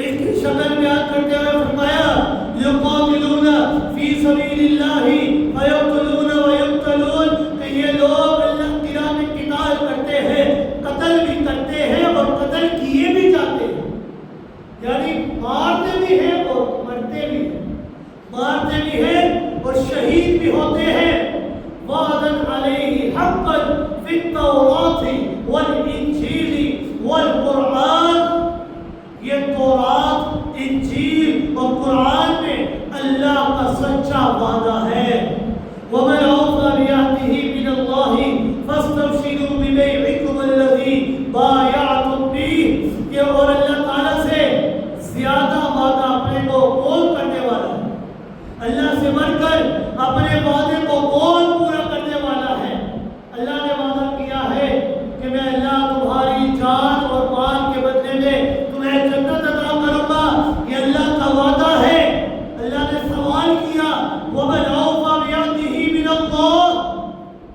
اس کی شکل بیان کرتے ہوئے فرمایا يُقَاتِلُونَ فِي سَبِيلِ اللَّهِ فَيَقْتُلُونَ وَيُقْتَلُونَ کہ یہ لوگ اللہ کی راہ میں قتال کرتے ہیں قتل بھی کرتے ہیں اور قتل کیے بھی جاتے ہیں. یعنی مارتے بھی ہیں اور مرتے بھی ہیں مارتے بھی ہیں اور شہید بھی ہوتے ہیں. وَعْدًا عَلَيْهِ حَقًّا فِي التَّوْرَاةِ وَالْإِنْجِيلِ وَالْقُرْآنِ یہ تورات انجیل اور قرآن میں اللہ کا سچا وعدہ ہے. وَمَنْ أَوْفَىٰ بِعَهْدِهِ مِنَ اللَّهِ فَاسْتَبْشِرُوا بِبَيْعِكُمُ الَّذِي بَايَعْتُم بِهِ کہ تمہاری جان اور مال کے بدلے میں تمہیں جنت عطا کروں گا. یہ اللہ کا وعدہ ہے. اللہ نے سوال کیا وَمَنْ أَوْفَىٰ بِعَهْدِهِ مِنَ اللَّهِ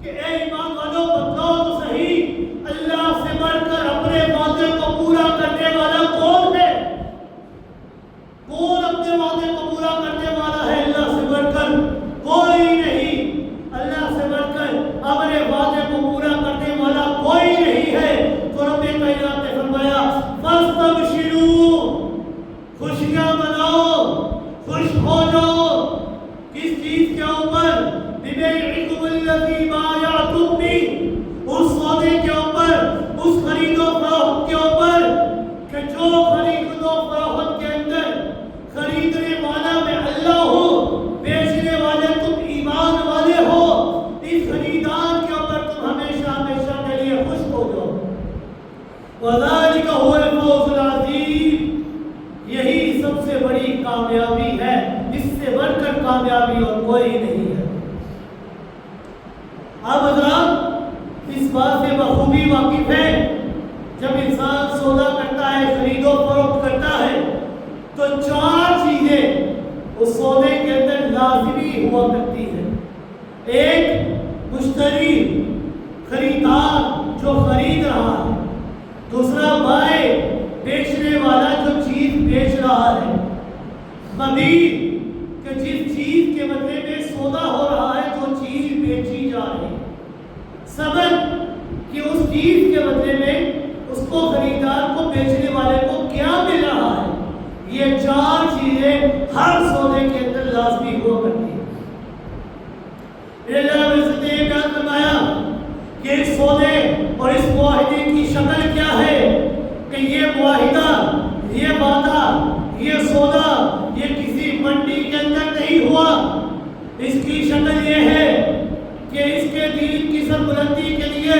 کہ اے ایمان والو بتاؤ تو صحیح اللہ سے بڑھ کر اپنے وعدے کو پورا کرنے والا کون ہے؟ کون اپنے وعدے کو پورا کرنے والا ہے؟ اللہ سے بڑھ کر کوئی نہیں. اللہ سے بڑھ کر اپنے وعدے کو پورا کرنے والا کوئی نہیں ہے. تو رب کائنات نے فرمایا فَاسْتَبْشِرُوا خوشیاں مناؤ, خوش ہو جاؤ. کس چیز کے اوپر؟ بِبَيْعِكُمُ الَّذِي بَایَعْتُم بِهِ اس سودے کے اوپر, اس خرید و فروخت کے اوپر کہ جو خرید و فروخت کے اندر خریدنے والا میں اللہ ہوں, بیچنے والے تم ایمان والے ہو. اس خریدار کے اوپر تم ہمیشہ ہمیشہ کے لیے خوش ہو جاؤ. وَذَلِكَ هُوَ الْفَوْزُ الْعَظِيمُ یہی سب سے بڑی کامیابی ہے. اس سے بڑھ کر کامیابی اور کوئی نہیں ہے. آپ حضرات اس بات سے بخوبی واقف ہیں جب انسان سودا کرتا ہے, خرید و فروخت کرتا ہے تو چار چیزیں اس سودے کے اندر لازمی ہوا کرتی ہیں. ایک مشتری خریدار جو خرید رہا ہے, دوسرا بائے بیچنے والا جو چیز بیچ رہا ہے, خرید کہ جس چیز کے بدلے میں سودا ہو رہا ہے جو چیز بیچی جا رہی ہے, سبب کہ اس چیز کے بدلے میں اس کو خریدار کو بیچنے والے کو کیا مل رہا ہے. یہ چار چیزیں ہر سودے کے اندر لازمی ہوا کرتی ہیں. اللہ نے یہ بیان فرمایا کہ اس سودے اور اس معاہدے کی شکل کیا ہے کہ یہ معاہدہ, یہ وعدہ, یہ سودا یہ کسی منڈی کے اندر نہیں ہوا. اس کی شکل یہ ہے کہ اس کے دین کی سربلندی کے لیے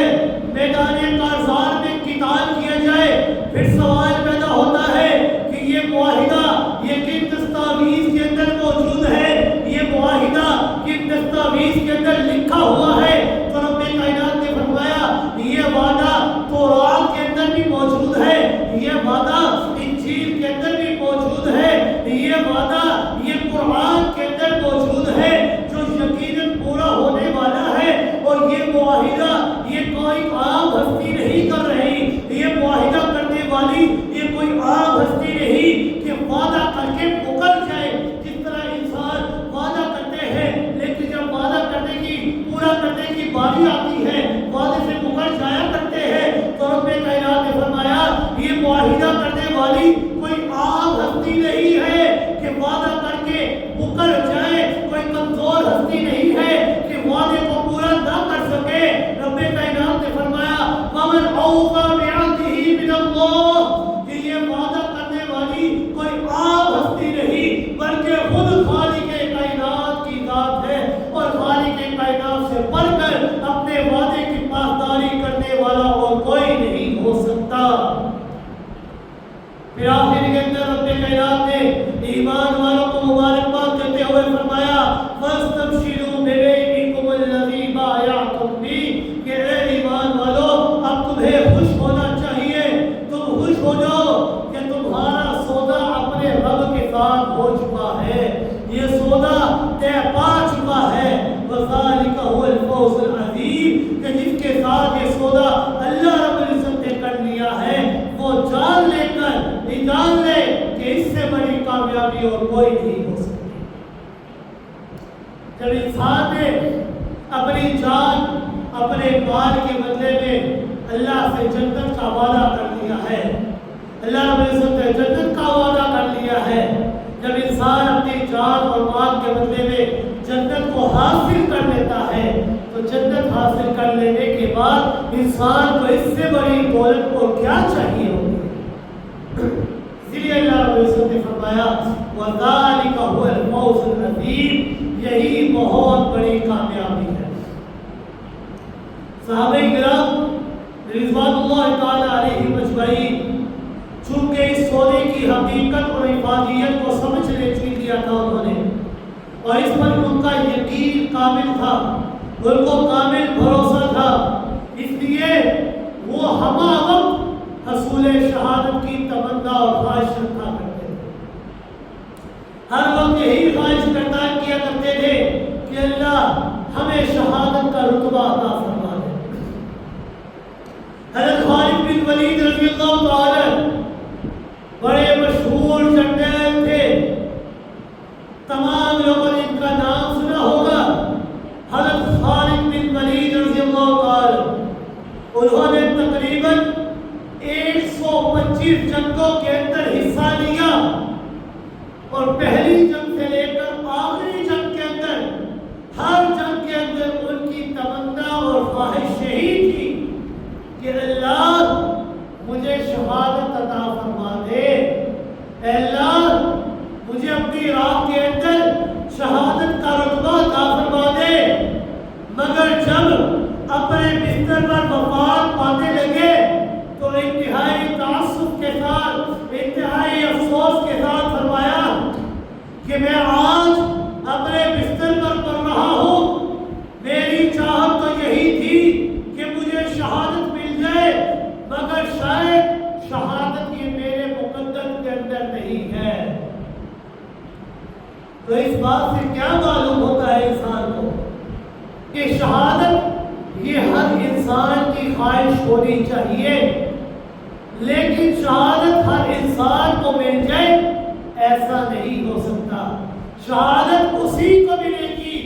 میدان کارزار میں قتال کیا جائے. پھر سوال پیدا ہوتا ہے کہ یہ معاہدہ یہ کن دستاویز کے اندر موجود ہے, یہ معاہدہ کن دستاویز کے اندر لکھا ہوا ہے. تو رب کائنات نے فرمایا یہ وعدہ تورات کے اندر بھی موجود ہے, یہ وعدہ انجیل کے اندر بھی موجود ہے, یہ وعدہ یہ قرآن کے اندر موجود ہے جو یقیناً پورا ہونے والا ہے. اور یہ معاہدہ یہ کوئی عام ہستی نہیں کر رہی, یہ معاہدہ کرنے والی یہ کوئی عام ہستی نہیں کہ وعدہ کر کے مکر جائے. جس طرح انسان وعدہ کرتے ہیں لیکن جب وعدہ کرنے کی پورا کرنے کی باری آتی ہے وعدے سے مکر جایا کرتے ہیں. تو رب کائنات نے فرمایا یہ معاہدہ کرنے والی کوئی عام ہستی نہیں ہے کہ وعدہ کر کے مکر جائے, کوئی کمزور ہستی نہیں ہے کہ وعدے کو پورا نہ کر سکے. رب کائنات نے فرمایا وَمَنْ أَوْفَىٰ بِعَهْدِهِ مِنَ اللَّهِ کہ یہ وعدہ کرنے والی کوئی عام ہستی نہیں بلکہ خود خالق کائنات کی ذات ہے. اور خالق کائنات سے بڑھ کر اپنے وعدے کی پاسداری کرنے والا اور کوئی نہیں ہو سکتا. پھر آخر کے اندر رب کائنات نے ایمان والوں کو مبارکباد دیتے ہوئے فرمایا فَاسْتَبْشِرُوا بِبَيْعِكُمُ الَّذِي بَایَعْتُم بِهِ کہ اے ایمان والو اب تمہیں خوش ہونا چاہیے. تم خوش ہو جاؤ کہ تمہارا سودا اپنے رب کے ساتھ ہو چکا ہے, یہ سودا طے پا چکا ہے. وَذَلِكَ هُوَ الْفَوْزُ الْعَظِيمُ کہ جس کے ساتھ یہ سودا اللہ رب العزت نے کر لیا ہے وہ جان لے کر جان لے کہ اس سے بڑی کامیابی اور کوئی نہیں ہو سکتی. جب انسان نے اپنی جان اپنے مال کے بدلے میں اللہ سے جنت کا وعدہ کر لیا ہے, اللہ رب العزت نے جنت کا وعدہ کر لیا ہے. جب انسان اپنی جان اور مال کے بدلے میں جنت کو حاصل کر لیتا ہے تو جنت حاصل کر لینے کے بعد انسان کو اس سے بڑی دولت کو کیا چاہیے ہوگی. اسی لیے اللہ رب العزت نے فرمایا وَذَلِكَ هُوَ الْفَوْزُ الْعَظِيمُ یہی بہت بڑی کامیابی ہے. صحابہ کرام رضوان اللہ تعالی علیہم اجمعین چونکہ اس سودے کی حقیقت اور افادیت کو سمجھ لیا تھا انہوں نے, اور اس پر ان کا یقین کامل تھا, ان کو کامل بھروسہ تھا, اس لیے وہ وہ ہمہ وقت حصول شہادت کی تمنا اور خواہش رکھا کرتے تھے. ہر وقت یہی خواہش کیا کرتے تھے کہ اللہ ہمیں شہادت کا رتبہ عطا فرما دے. حضرت خالد بن ولید رضی اللہ تعالی بڑے مشہور جنرل تھے. تمام لوگوں نے ان کا نام سنا ہوگا. حضرت خالد بن ولید رضی اللہ تعالی انہوں نے تقریباً 125 جنگوں کے اندر حصہ لیا اور پہلی جنگ سے لے کر آخری جنگ کے اندر ہر جنگ کے اندر ان کی تمنا اور خواہش یہی تھی کہ اللہ مجھے شہادت عطا فرما دے. اے اللہ مجھے اپنی راہ کے اندر شہادت کا رتبہ عطا فرما دے. مگر جب اپنے بستر پر وفات پانے لگے تو انتہائی تعصب کے ساتھ انتہائی افسوس کے ساتھ فرمایا کہ میں آج اپنے بستر پر پڑ رہا ہوں. میری چاہت تو یہی تھی کہ مجھے شہادت مل جائے مگر شاید شہادت یہ میرے مقدر کے اندر نہیں ہے. تو اس بات سے کیا معلوم ہوتا ہے انسان کو کہ شہادت یہ ہر انسان کی خواہش ہونی چاہیے لیکن شہادت ہر انسان کو مل جائے ایسا نہیں ہو سکتا. شہادت اسی کو ملے گی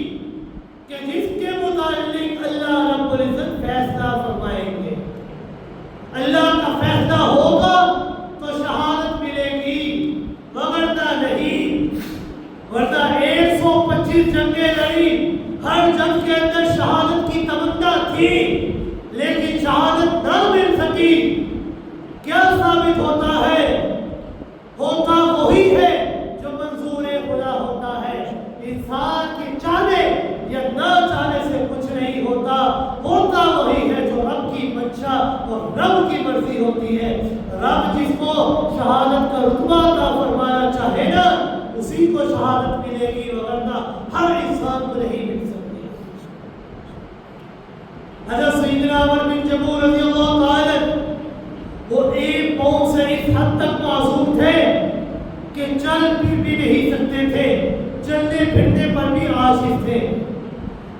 کہ جس کے متعلق اللہ رب العزت فیصلہ فرمائیں گے. اللہ کا فیصلہ ہوگا تو شہادت ملے گی ورنہ نہیں. ورنہ 125 جنگیں لڑی, ہر جنگ کے اندر شہادت کی تمنا تھی لیکن شہادت نہ مل سکی. کیا ثابت ہوتا ہے؟ ہوتا وہی ہے جو منظور خدا ہوتا ہے. انسان کے چاہنے یا نہ چاہنے سے کچھ نہیں ہوتا. ہوتا وہی ہے جو رب کی منشا اور رب کی مرضی ہوتی ہے. رب جس کو شہادت کا رتبہ عطا فرمانا چاہے نا اسی کو شہادت ملے گی ورنہ ہر انسان کو نہیں مل سکتی. حضرت سیدنا عمر بن جموع رضی اللہ تعالی وہ ایک پاؤں سے اس حد تک معذور تھے کہ چل بھی نہیں سکتے تھے, چلنے پھرنے پر بھی عاجز تھے.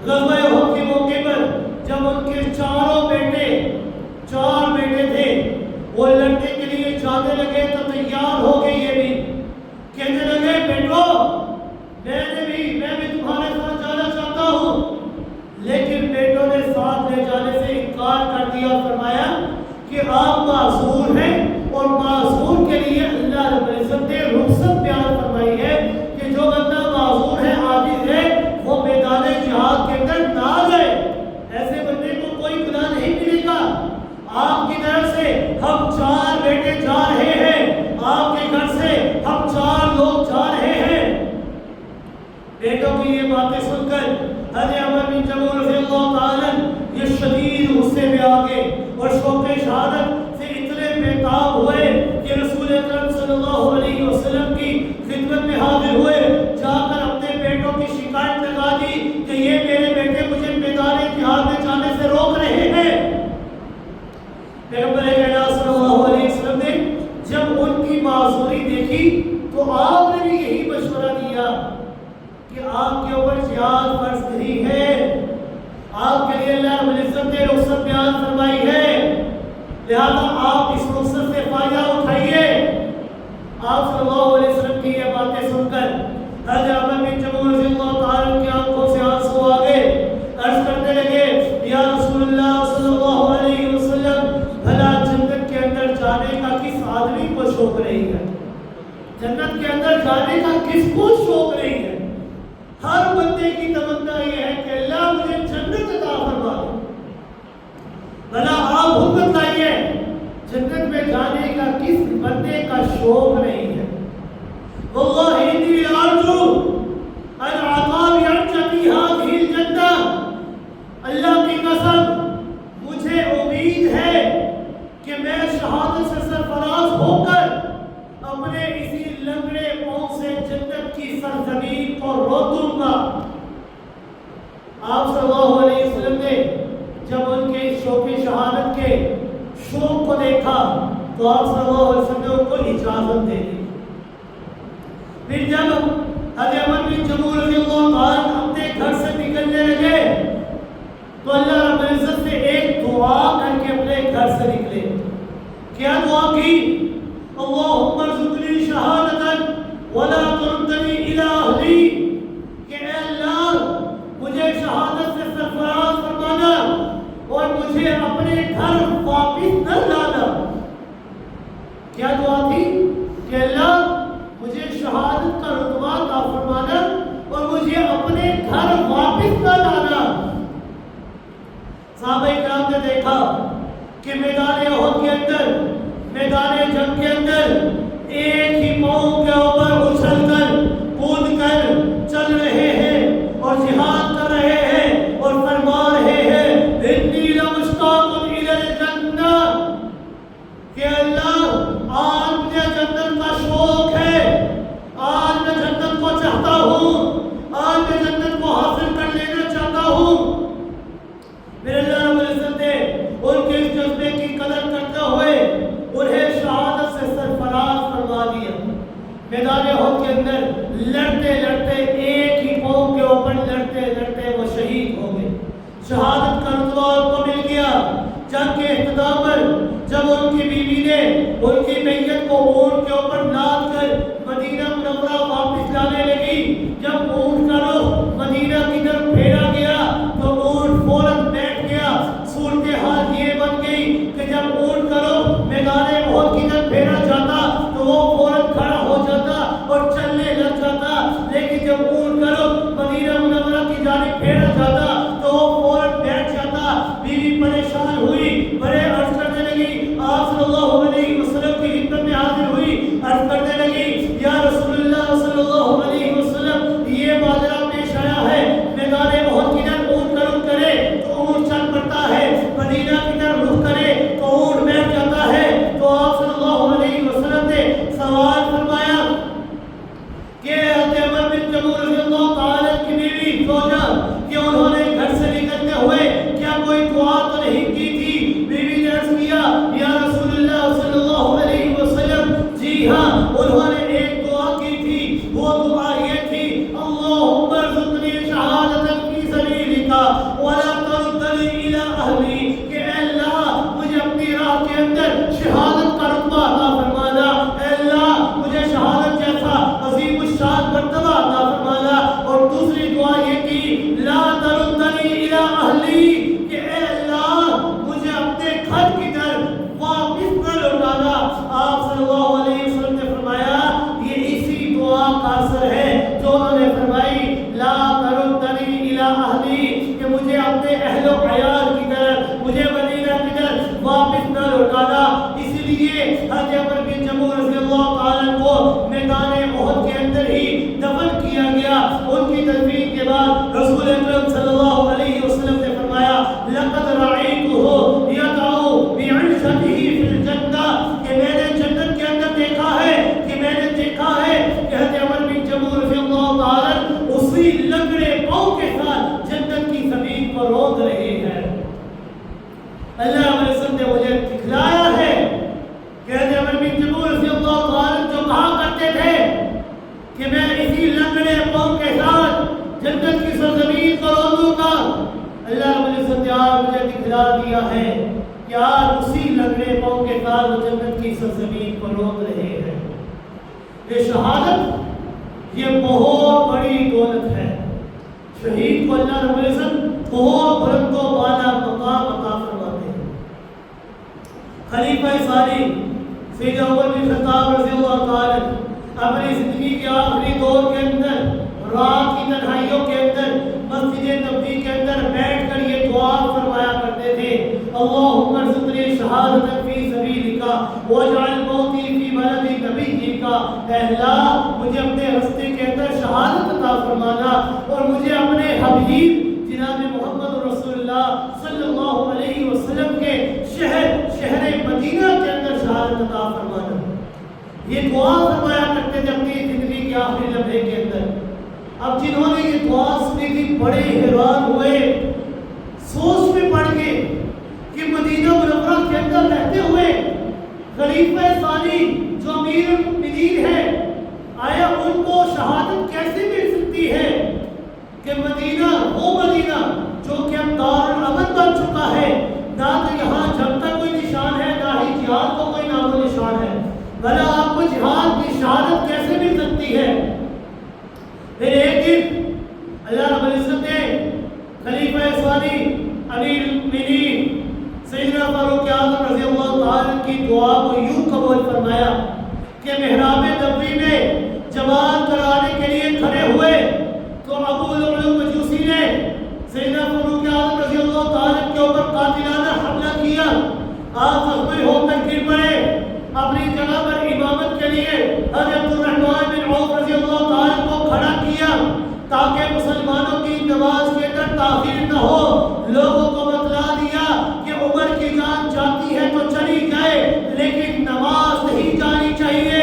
غزوہ احد کے موقع پر جب ان کے چار بیٹے تھے وہ لڑنے کے لیے جانے لگے تو تیار ہو گئے. یہ بھی کہنے لگے بیٹو میں بھی تمہارے ساتھ جانا چاہتا ہوں. لیکن بیٹوں نے ساتھ لے جانے سے انکار کر دیا اور فرمایا کہ آپ معذور ہیں اور معذور کے لیے اللہ رب العزت نے رخصت بیان فرمائی ہے کہ جو بندہ معذور ہے عاجز ہے وہ میدان جہاد کے اندر نہ جائے. ایسے بندے کو کوئی گناہ نہیں ملے گا. آپ کی طرف سے ہم 4 بیٹے جا رہے ہیں, آپ کے گھر سے ہم 4 لوگ جا رہے ہیں. بیٹوں کی یہ باتیں سن کر حضرت عمر بن جموع رضی اللہ تعالی یہ شدید غصے میں آ گئے اور شوق شہادت سے اتنے بےتاب ہوئے کہ رسول اکرم صلی اللہ علیہ وسلم کی خدمت میں حاضر ہوئے. جا کر اپنے بیٹوں کی شکایت لگا دی کہ یہ میرے بیٹے مجھے میدان جہاد میں جانے سے روک رہے ہیں. پیغمبر کائنات صلی اللہ علیہ وسلم نے جب ان کی معذوری دیکھی تو آپ نے بھی یہی مشورہ دیا کہ آپ کے اوپر جہاد فرض نہیں ہے, آپ کے لیے اللہ رب العزت نے رخصت بیان فرمائی ہے, لہذا آپ اس رخصت سے فائدہ اٹھائیے. آپ صلی اللہ علیہ وسلم کی یہ باتیں سن کر حضرت عمر بن جموع رضی اللہ تعالیٰ کی آنکھوں سے آنسو آ گئے. عرض کرنے لگے یا رسول اللہ صلی اللہ علیہ وسلم بھلا جنت کے اندر جانے کا کس آدمی کو شوق نہیں ہے؟ جنت کے اندر جانے کا کس کو شوق نہیں ہے؟ ہر بندے کی تمنا یہ ہے کہ اللہ مجھے جنت عطا فرما دے. بھلا آپ خود بتائیے جنت میں جانے کا کس بندے کا شوق نہیں ہے؟ واللہ انی لارجو ان عطاب یرجی هذه الجنہ, اللہ کی قسم مجھے امید ہے کہ میں شہادت سے سرفراز ہو کر اپنے اسی لنگڑے پاؤں سے جنت کی سرزمین کو روتوں گا. آپ صلی اللہ علیہ وسلم نے جب ان کے شوق شہادت کے دیکھا تو آپ صلی اللہ علیہ وسلم نے ان کو اجازت دے دی. پھر جب حضرت عمر بن جموح رضی اللہ تعالیٰ اپنے گھر سے نکلنے لگے تو اللہ رب العزت سے ایک دعا کر کے اپنے گھر سے نکلے. کیا دعا کی؟ اللہم ارزقنی شہادۃ ولا تردنی الی اہلی، کہ اے اللہ مجھے شہادت سے سرفراز فرمانا اور مجھے اپنے گھر واپس نہ لانا. کیا دعا تھی؟ کہ اللہ مجھے شہادت کا رتبہ عطا فرمانا اور مجھے اپنے گھر واپس نہ لانا. صحابہ کرام نے دیکھا کہ میدان احد کے اندر، میدان جنگ کے اندر ایک ہی پاؤں کے اوپر اچھل کر کود کر چل رہے ہیں اور جہاد کر رہے ہیں اور فرما رہے ہیں انی لمشتاق الی الجنہ، کہ اللہ آج مجھے جنت کا شوق ہے، آج میں جنت کو چاہتا ہوں، آج میں جنت کو حاصل کر لینا چاہتا ہوں. میرے اللہ رب العزت نے ان کے اس جذبے کی قدر کرتے ہوئے انہیں شہادت سے سرفراز فرما دیا. میدان احد کے اندر لڑتے لڑتے ایک ہی پاؤں کے اوپر لڑتے لڑتے وہ شہید ہو گئے. شہادت کا رتبہ ان کو مل گیا. جنگ کے اختتام پر جب ان کی بیوی نے ان کی میت کو اونٹ کے اوپر لاد کر مدینہ منورہ واپس لانے لگی، جب اونٹ کا رخ مدینہ کی طرف پھیرا گیا تو اونٹ فوراً بیٹھ گیا. صورتحال یہ بن گئی کہ جب اونٹ کا رخ میدان احد کی طرف پھیرا جاتا تو وہ فوراً کھڑا ہو جاتا اور چلنے لگ جاتا، لیکن جب اونٹ کا رخ مدینہ منورہ کی جانب پھیرا جاتا تو وہ فوراً بیٹھ جاتا. بیوی پریشان ہوئی، بڑے عرض کرنے لگی، آپ صلی اللہ علیہ وسلم کی خدمت میں حاضر ہوئی، عرض کرنے لگی یا رسول اللہ صلی اللہ علیہ وسلم یہ ماجرا پیش آیا ہے، میدان احد کی طرف اونٹ کا رخ کرے تو اونٹ چل پڑتا ہے، مدینہ کی طرف رخ کرے تو اونٹ بیٹھ جاتا ہے. تو آپ صلی اللہ علیہ وسلم نے سوال فرمایا کہ حضرت عمر بن جموح رضی اللہ تعالیٰ کی بیوی زوجہ کہ انہوں نے گھر سے نکلتے ہوئے کیا کوئی دعا تو نہیں کی تھی؟ بیوی نے عرض کیا یا رسول اللہ صلی اللہ علیہ وسلم جی ہاں انہوں نے ایک دعا کی تھی. وہ دعا یہ تھی اللہم ارزقنی شہادۃ فی سبیلک ولا تردنی الی اہلی، کہ اے اللہ مجھے اپنی راہ کے اندر شہادت کا رتبہ عطا فرمانا، اے اللہ مجھے شہادت جیسا عظیم الشان مرتبہ عطا فرمانا. اور دوسری دعا یہ کی لا تردنی الی اہلی، کہ اے اللہ مجھے اپنے گھر کی طرف واپس نہ لوٹانا. آپ صلی اللہ علیہ وسلم نے فرمایا یہ اسی دعا کا اثر ہے جو انہوں نے فرمائی لا تردنی الی اہلی، کہ مجھے اپنے اہل و عیال کی طرف، مجھے مدینہ کی طرف واپس نہ لوٹانا. اسی لیے حضرت عمر بن جموح رضی اللہ تعالیٰ کو میدان احد کے اندر ہی دفن کیا گیا. ان کی تدفین کے بعد رسول اکرم صلی اللہ علیہ وسلم نے فرمایا لقد رأیتہ یدعو بعزتہ فی الجنہ، کہ میں نے جنت کے اندر دیکھا ہے، کہ میں نے دیکھا ہے کہ حضرت عمر بن جموح رضی اللہ تعالیٰ اسی لنگڑے پاؤں کے ساتھ جنت کی زمین پر روند رہے ہیں. اللہ رب العزت نے مجھے دکھلایا ہے کہ حضرت عمر بن جموح رضی اللہ تعالیٰ جو کہا کرتے تھے کہ میں اسی لنگڑے پاؤں کے ساتھ جنت کی سرزمین پر روندوں گا، اللہ رب العزت نے آج مجھے دکھلا دیا ہے کہ آج اسی لنگڑے پاؤں کے ساتھ وہ جنت کی سرزمین پر روند رہے ہیں. یہ شہادت یہ بہت بڑی دولت ہے. شہید کو اللہ رب العزت بہت بلند و بالا مقام عطا فرماتے ہیں. خلیفہ ثانی سیدنا عمر بن خطاب رضی اللہ تعالیٰ اپنی زندگی کے آخری دور کے اندر رات کی تنہائیوں کے اندر مسجد نبوی کے اندر بیٹھ کر یہ دعا فرمایا کرتے تھے اللہم ارزقنی شہادۃ فی سبیلک واجعل موتی فی بلد نبیک، اے اللہ مجھے اپنے راستے کے اندر شہادت عطا فرمانا اور مجھے اپنے حبیب جناب محمد رسول اللہ صلی اللہ علیہ وسلم کے شہر مدینہ کے اندر شہادت عطا فرمانا. یہ دعا فرمایا کرتے تھے اپنی زندگی کے آخری لمحے کے اندر. اب جنہوں نے یہ دعا سنی تھی بڑے حیران ہوئے، سوچ میں پڑ گئے کہ مدینہ منورہ کے اندر رہتے ہوئے خلیفہ ثانی جو امیر المؤمنین ہے، آیا ان کو شہادت کیسے مل سکتی ہے کہ مدینہ، وہ مدینہ جو کہ اب دارالامن بن چکا ہے، نہ تو یہاں جنگ کا کوئی نشان ہے، نہ ہی جہاد کا کوئی نام و نشان ہے، بھلا آپ کو جہاد کی شہادت کیسے مل سکتی ہے؟ پھر ایک دن اللہ رب العزت نے خلیفہ ثانی امیر المؤمنین سیدنا فاروق اعظم رضی اللہ تعالیٰ کی دعا کو یوں قبول فرمایا کہ محراب نبوی میں جماعت کرانے کے لیے کھڑے ہوئے تو ابو لؤلؤ مجوسی نے سیدنا فاروق اعظم رضی اللہ تعالیٰ کے اوپر قاتلانہ حملہ کیا۔ آپ زخمی ہو کر گر پڑے، اپنی جگہ پر امامت کے لیے حضرت الرحمن بن عوف رضی اللہ تعالیٰ کو کھڑا کیا تاکہ مسلمانوں کی نماز کے اندر تاخیر نہ ہو۔ لوگوں کو بتلا دیا کہ عمر کی جان جاتی ہے تو چلی جائے لیکن نماز نہیں جانی چاہیے۔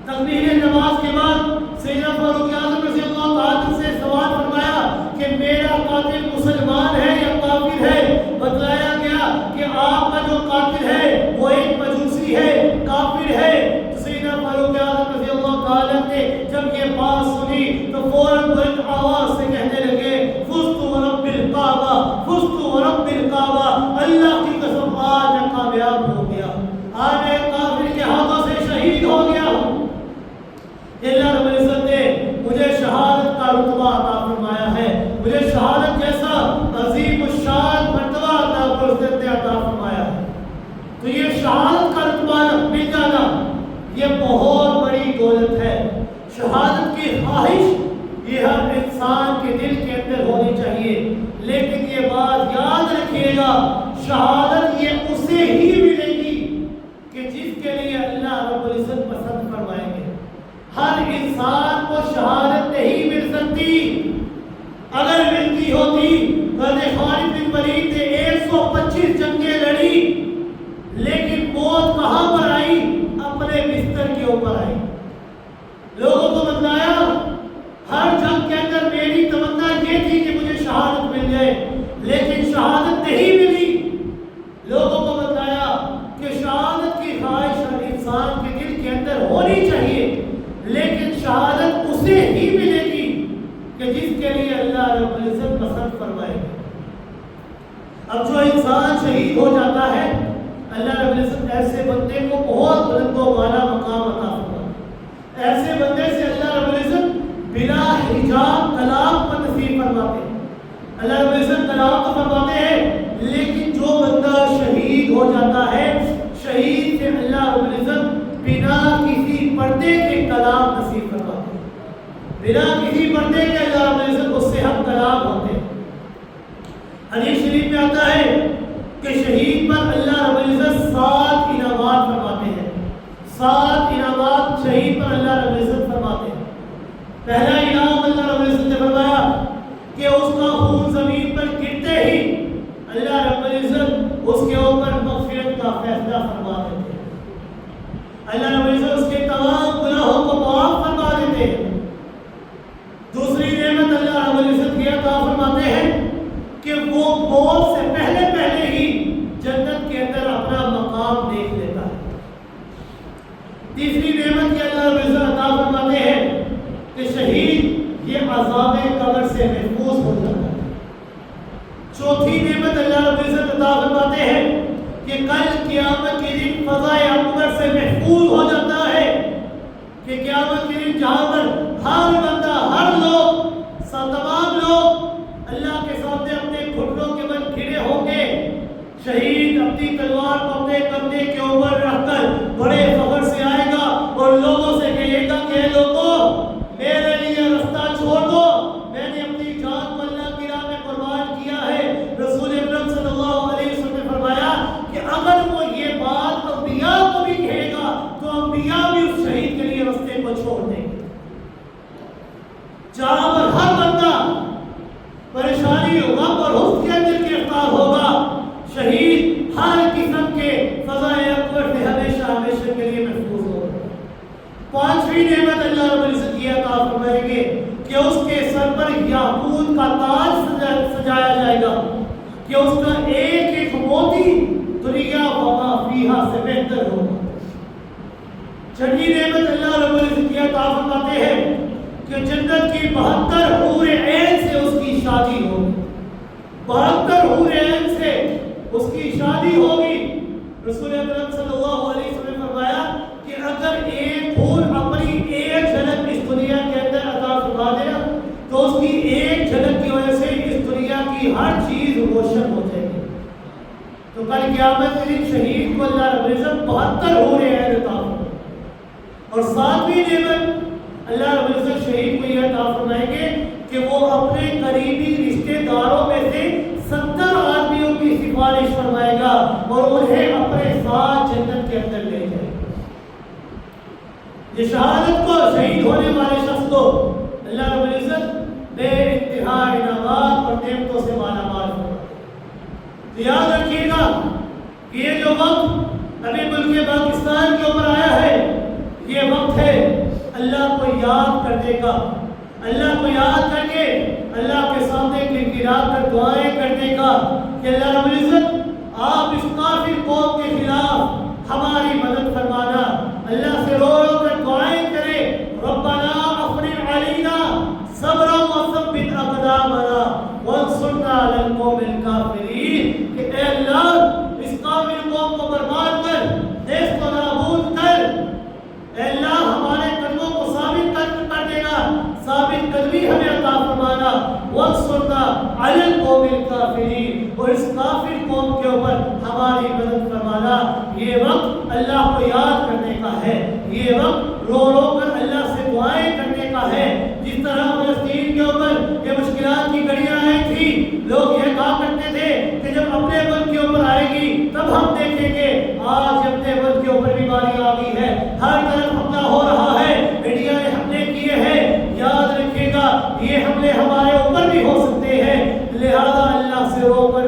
تکبیر نماز کے بعد سیدنا فاروق اعظم رضی اللہ تعالیٰ سے سوال فرمایا کہ میرا قاتل مسلمان ہے یا کافر ہے؟ بتلایا گیا کہ آپ کا جو قاتل ہے وہ ایک مجوسی ہے، کافر ہے۔ سیدنا فاروق اعظم رضی اللہ تعالیٰ نے جب یہ بات سنی تو فوراً بلند آواز سے کہنے لگے فزت ورب الکعبہ، فزت ورب الکعبہ، اللہ کی قسم آج میں کامیاب ہو گیا، آج میں کافر کے ہاتھوں سے شہید ہو گیا ہوں۔ اللہ رب العزت نے مجھے شہادت کا رتبہ عطا فرمایا ہے، مجھے شہادت جیسا عظیم الشان مرتبہ عطا فرمایا ہے۔ تو یہ شہادت کا رتبہ مل جانا یہ بہت بڑی دولت ہے۔ شہادت کی خواہش یہ ہر انسان کے دل کے اندر ہونی چاہیے، لیکن یہ بات یاد رکھیے گا شہادت یہ اسے ہی ملے گی کہ جس کے لیے اللہ رب العزت پسند فرمائیں گے۔ ہر انسان کو شہادت نہیں مل سکتی۔ اگر ملتی ہوتی حضرت خالد بن ولید نے 125 جنگیں لڑی، لیکن موت کہاں پر آئی؟ اپنے بستر کے اوپر آئی۔ لوگوں کو بتلایا ہر جنگ کے اندر میری تمنا یہ تھی کہ مجھے شہادت مل جائے، لیکن شہادت نہیں ملی۔ لوگوں کو بتلایا کہ شہادت کی خواہش ہر انسان کے دل کے اندر ہونی چاہیے، لیکن شہادت اسے ہی ملے گی کہ جس کے لیے اللہ رب العزت پسند فرمائے گا۔ اب جو انسان شہید ہو جاتا ہے اللہ رب العزت ایسے بندے کو بہت بلند و بالا مقام عطا فرماتا ہے۔ ایسے بندے سے اللہ رب العزت بلا حجاب طلاق پر نصیب فرماتے ہیں۔ اللہ رب العزت طلاق تو فرماتے ہیں، لیکن جو بندہ شہید ہو جاتا ہے شہید سے اللہ رب العزت بنا کسی پردے کے طلاق نصیب فرماتے ہیں۔ بنا کسی پردے کے اللہ رب العزت اس سے ہم طلاق ہوتے ہیں۔ حدیث شریف میں آتا ہے کہ شہید پر اللہ رب العزت 7 انعامات فرماتے ہیں۔ 7 انعامات شہید پر اللہ رب العزت فرماتے ہیں۔ پہلا انعام اللہ رب العزت نے فرمایا کہ اس کا خون زمین پر گرتے ہی اللہ رب العزت اس کے اوپر مغفرت کا فیصلہ فرما دیتے ہیں۔ اللہ رب العزت اس کے تمام گناہوں کو معاف فرما دیتے ہیں۔ دوسری نعمت اللہ رب العزت یہ عطا فرماتے ہیں کہ وہ موت سے پہلے ہی جنت کے اندر اپنا مقام دیکھ لیتا ہے۔ تیسری نعمت یہ اللہ رب العزت عطا فرماتے ہیں کہ شہید یہ عذاب قبر سے محفوظ ہو جاتا ہے۔ چوتھی نعمت اللہ رب العزت عطا فرماتے ہیں کہ کل قیامت کے دن فضائے اکبر سے محفوظ ہو جاتا ہے کہ قیامت کے دن جہاں پر ہر بندہ، ہر لوگ، تمام لوگ اللہ کے سامنے اپنے گھٹنوں کے بل گھرے ہوں گے، شہید اپنی تلوار کو اپنے کندھے کے اوپر رکھ کر بڑے فخر سے آئے گا اور لوگوں سے کہے گا کہ لوگوں میرے لیے رستہ چھوڑ دو، میں نے اپنی جان کو اللہ کی راہ میں قربان کیا ہے۔ رسول اکرم صلی اللہ علیہ وسلم نے فرمایا کہ اگر وہ یہ بات انبیاء کو بھی کہے گا تو انبیاء بھی اس شہید کے لیے رستے کو چھوڑ دیں گے۔ جہاں پر ہر بندہ پریشانی غم اور حزن کے اندر گرفتار ہوگا، شہید ہر قسم کے فضائے اکبر سے ہمیشہ کے لیے محفوظ ہوگا۔ پانچویں نعمت اللہ رب العزت یہ عطا فرمائیں گے کہ اس کے سر پر یاقوت کا تاج سجایا جائے گا کہ اس کا ایک ایک موتی دنیا و ما فیہا فیہا سے بہتر ہوگا۔ چھٹی نعمت اللہ رب العزت کی عطا فرماتے ہیں کہ جنت کی 72 حور عین سے اس کی شادی ہوگی، 72 حور عین سے اس کی شادی ہوگی۔ رسول اکرم صلی اللہ علیہ وسلم نے فرمایا کہ اگر ایک حور اپنی ایک جھلک اس دنیا کے اندر عطا فرما دے تو اس کی ایک جھلک کی وجہ سے اس دنیا کی ہر چیز روشن ہو جائے گی۔ تو کل قیامت کے دن شہید کو اللہ رب العزت 72 حور عین عطا فرمائے، اور 7ویں نعمت اللہ رب العزت شہید کو یہ عطا فرمائیں گے کہ وہ اپنے قریبی رشتہ داروں میں سے 70 آدمیوں کی سفارش فرمائے گا اور انہیں اپنے ساتھ جنت کے اندر لے جائے گا۔ یہ شہادت کو، شہید ہونے والے شخص کو اللہ رب العزت بے انتہا انعامات اور نعمتوں سے مالا مال فرمائے۔ یاد رکھیے گا کہ یہ جو وقت ابھی ملک پاکستان کے اوپر آیا ہے، یہ وقت ہے اللہ کو یاد کرنے کا، اللہ کو یاد کر کے اللہ کے سامنے گڑگڑا کر دعائیں کرنے کا کہ اللہ رب العزت آپ اس کافر قوم کے خلاف ہماری مدد فرمانا۔ اللہ سے رو رو کر دعائیں کرے، ربنا افرغ علینا صبرا وثبت اقدامنا وانصرنا علی القوم الکافرین، کہ اے اللہ اس کافر قوم کو برباد کر، نیست و نابود کر، اے اللہ ہمارے قدموں کو ثابت کر دینا، ثابت قدمی ہمیں عطا فرمانا، وانصرنا علی القوم الکافرین، اور اس کافر قوم کے اوپر ہماری مدد فرمانا۔ یہ وقت اللہ کو یاد کرنے کا ہے، یہ وقت رو رو کر اللہ سے دعائیں کرنے کا ہے۔ جس طرح فلسطین کے اوپر یہ مشکلات کی گھڑیاں آئی تھی، لوگ یہ کہا کرتے تھے کہ جب اپنے ملک کے اوپر آئے گی تب ہم دیکھیں گے۔ آج اپنے ملک کے اوپر بیماری آ گئی ہے، ہر طرف حملہ ہو رہا ہے، میڈیا نے حملے کیے ہیں۔ یاد رکھیے گا یہ حملے ہمارے اوپر بھی ہو سکتے ہیں، لہذا اللہ سے رو کر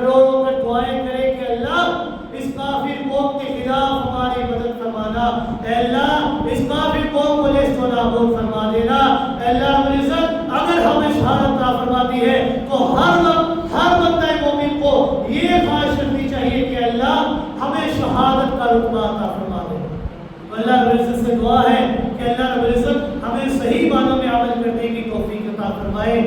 دعائیں کریں کہ اللہ اس کافر قوم کے خلاف ہماری مدد فرمانا، اے اللہ اس کافر قوم کو نیست و نابود فرما دینا۔ اے اللہ رب العزت اگر ہمیں شہادت عطا فرماتی ہے تو ہر وقت ہر بندہ مومن کو یہ خواہش رکھنی چاہیے کہ اللہ ہمیں شہادت کا رتبہ عطا فرما دے۔ اللہ رب العزت سے دعا ہے کہ اللہ رب العزت ہمیں صحیح معنوں میں عمل کرنے کی توفیق عطا فرمائے۔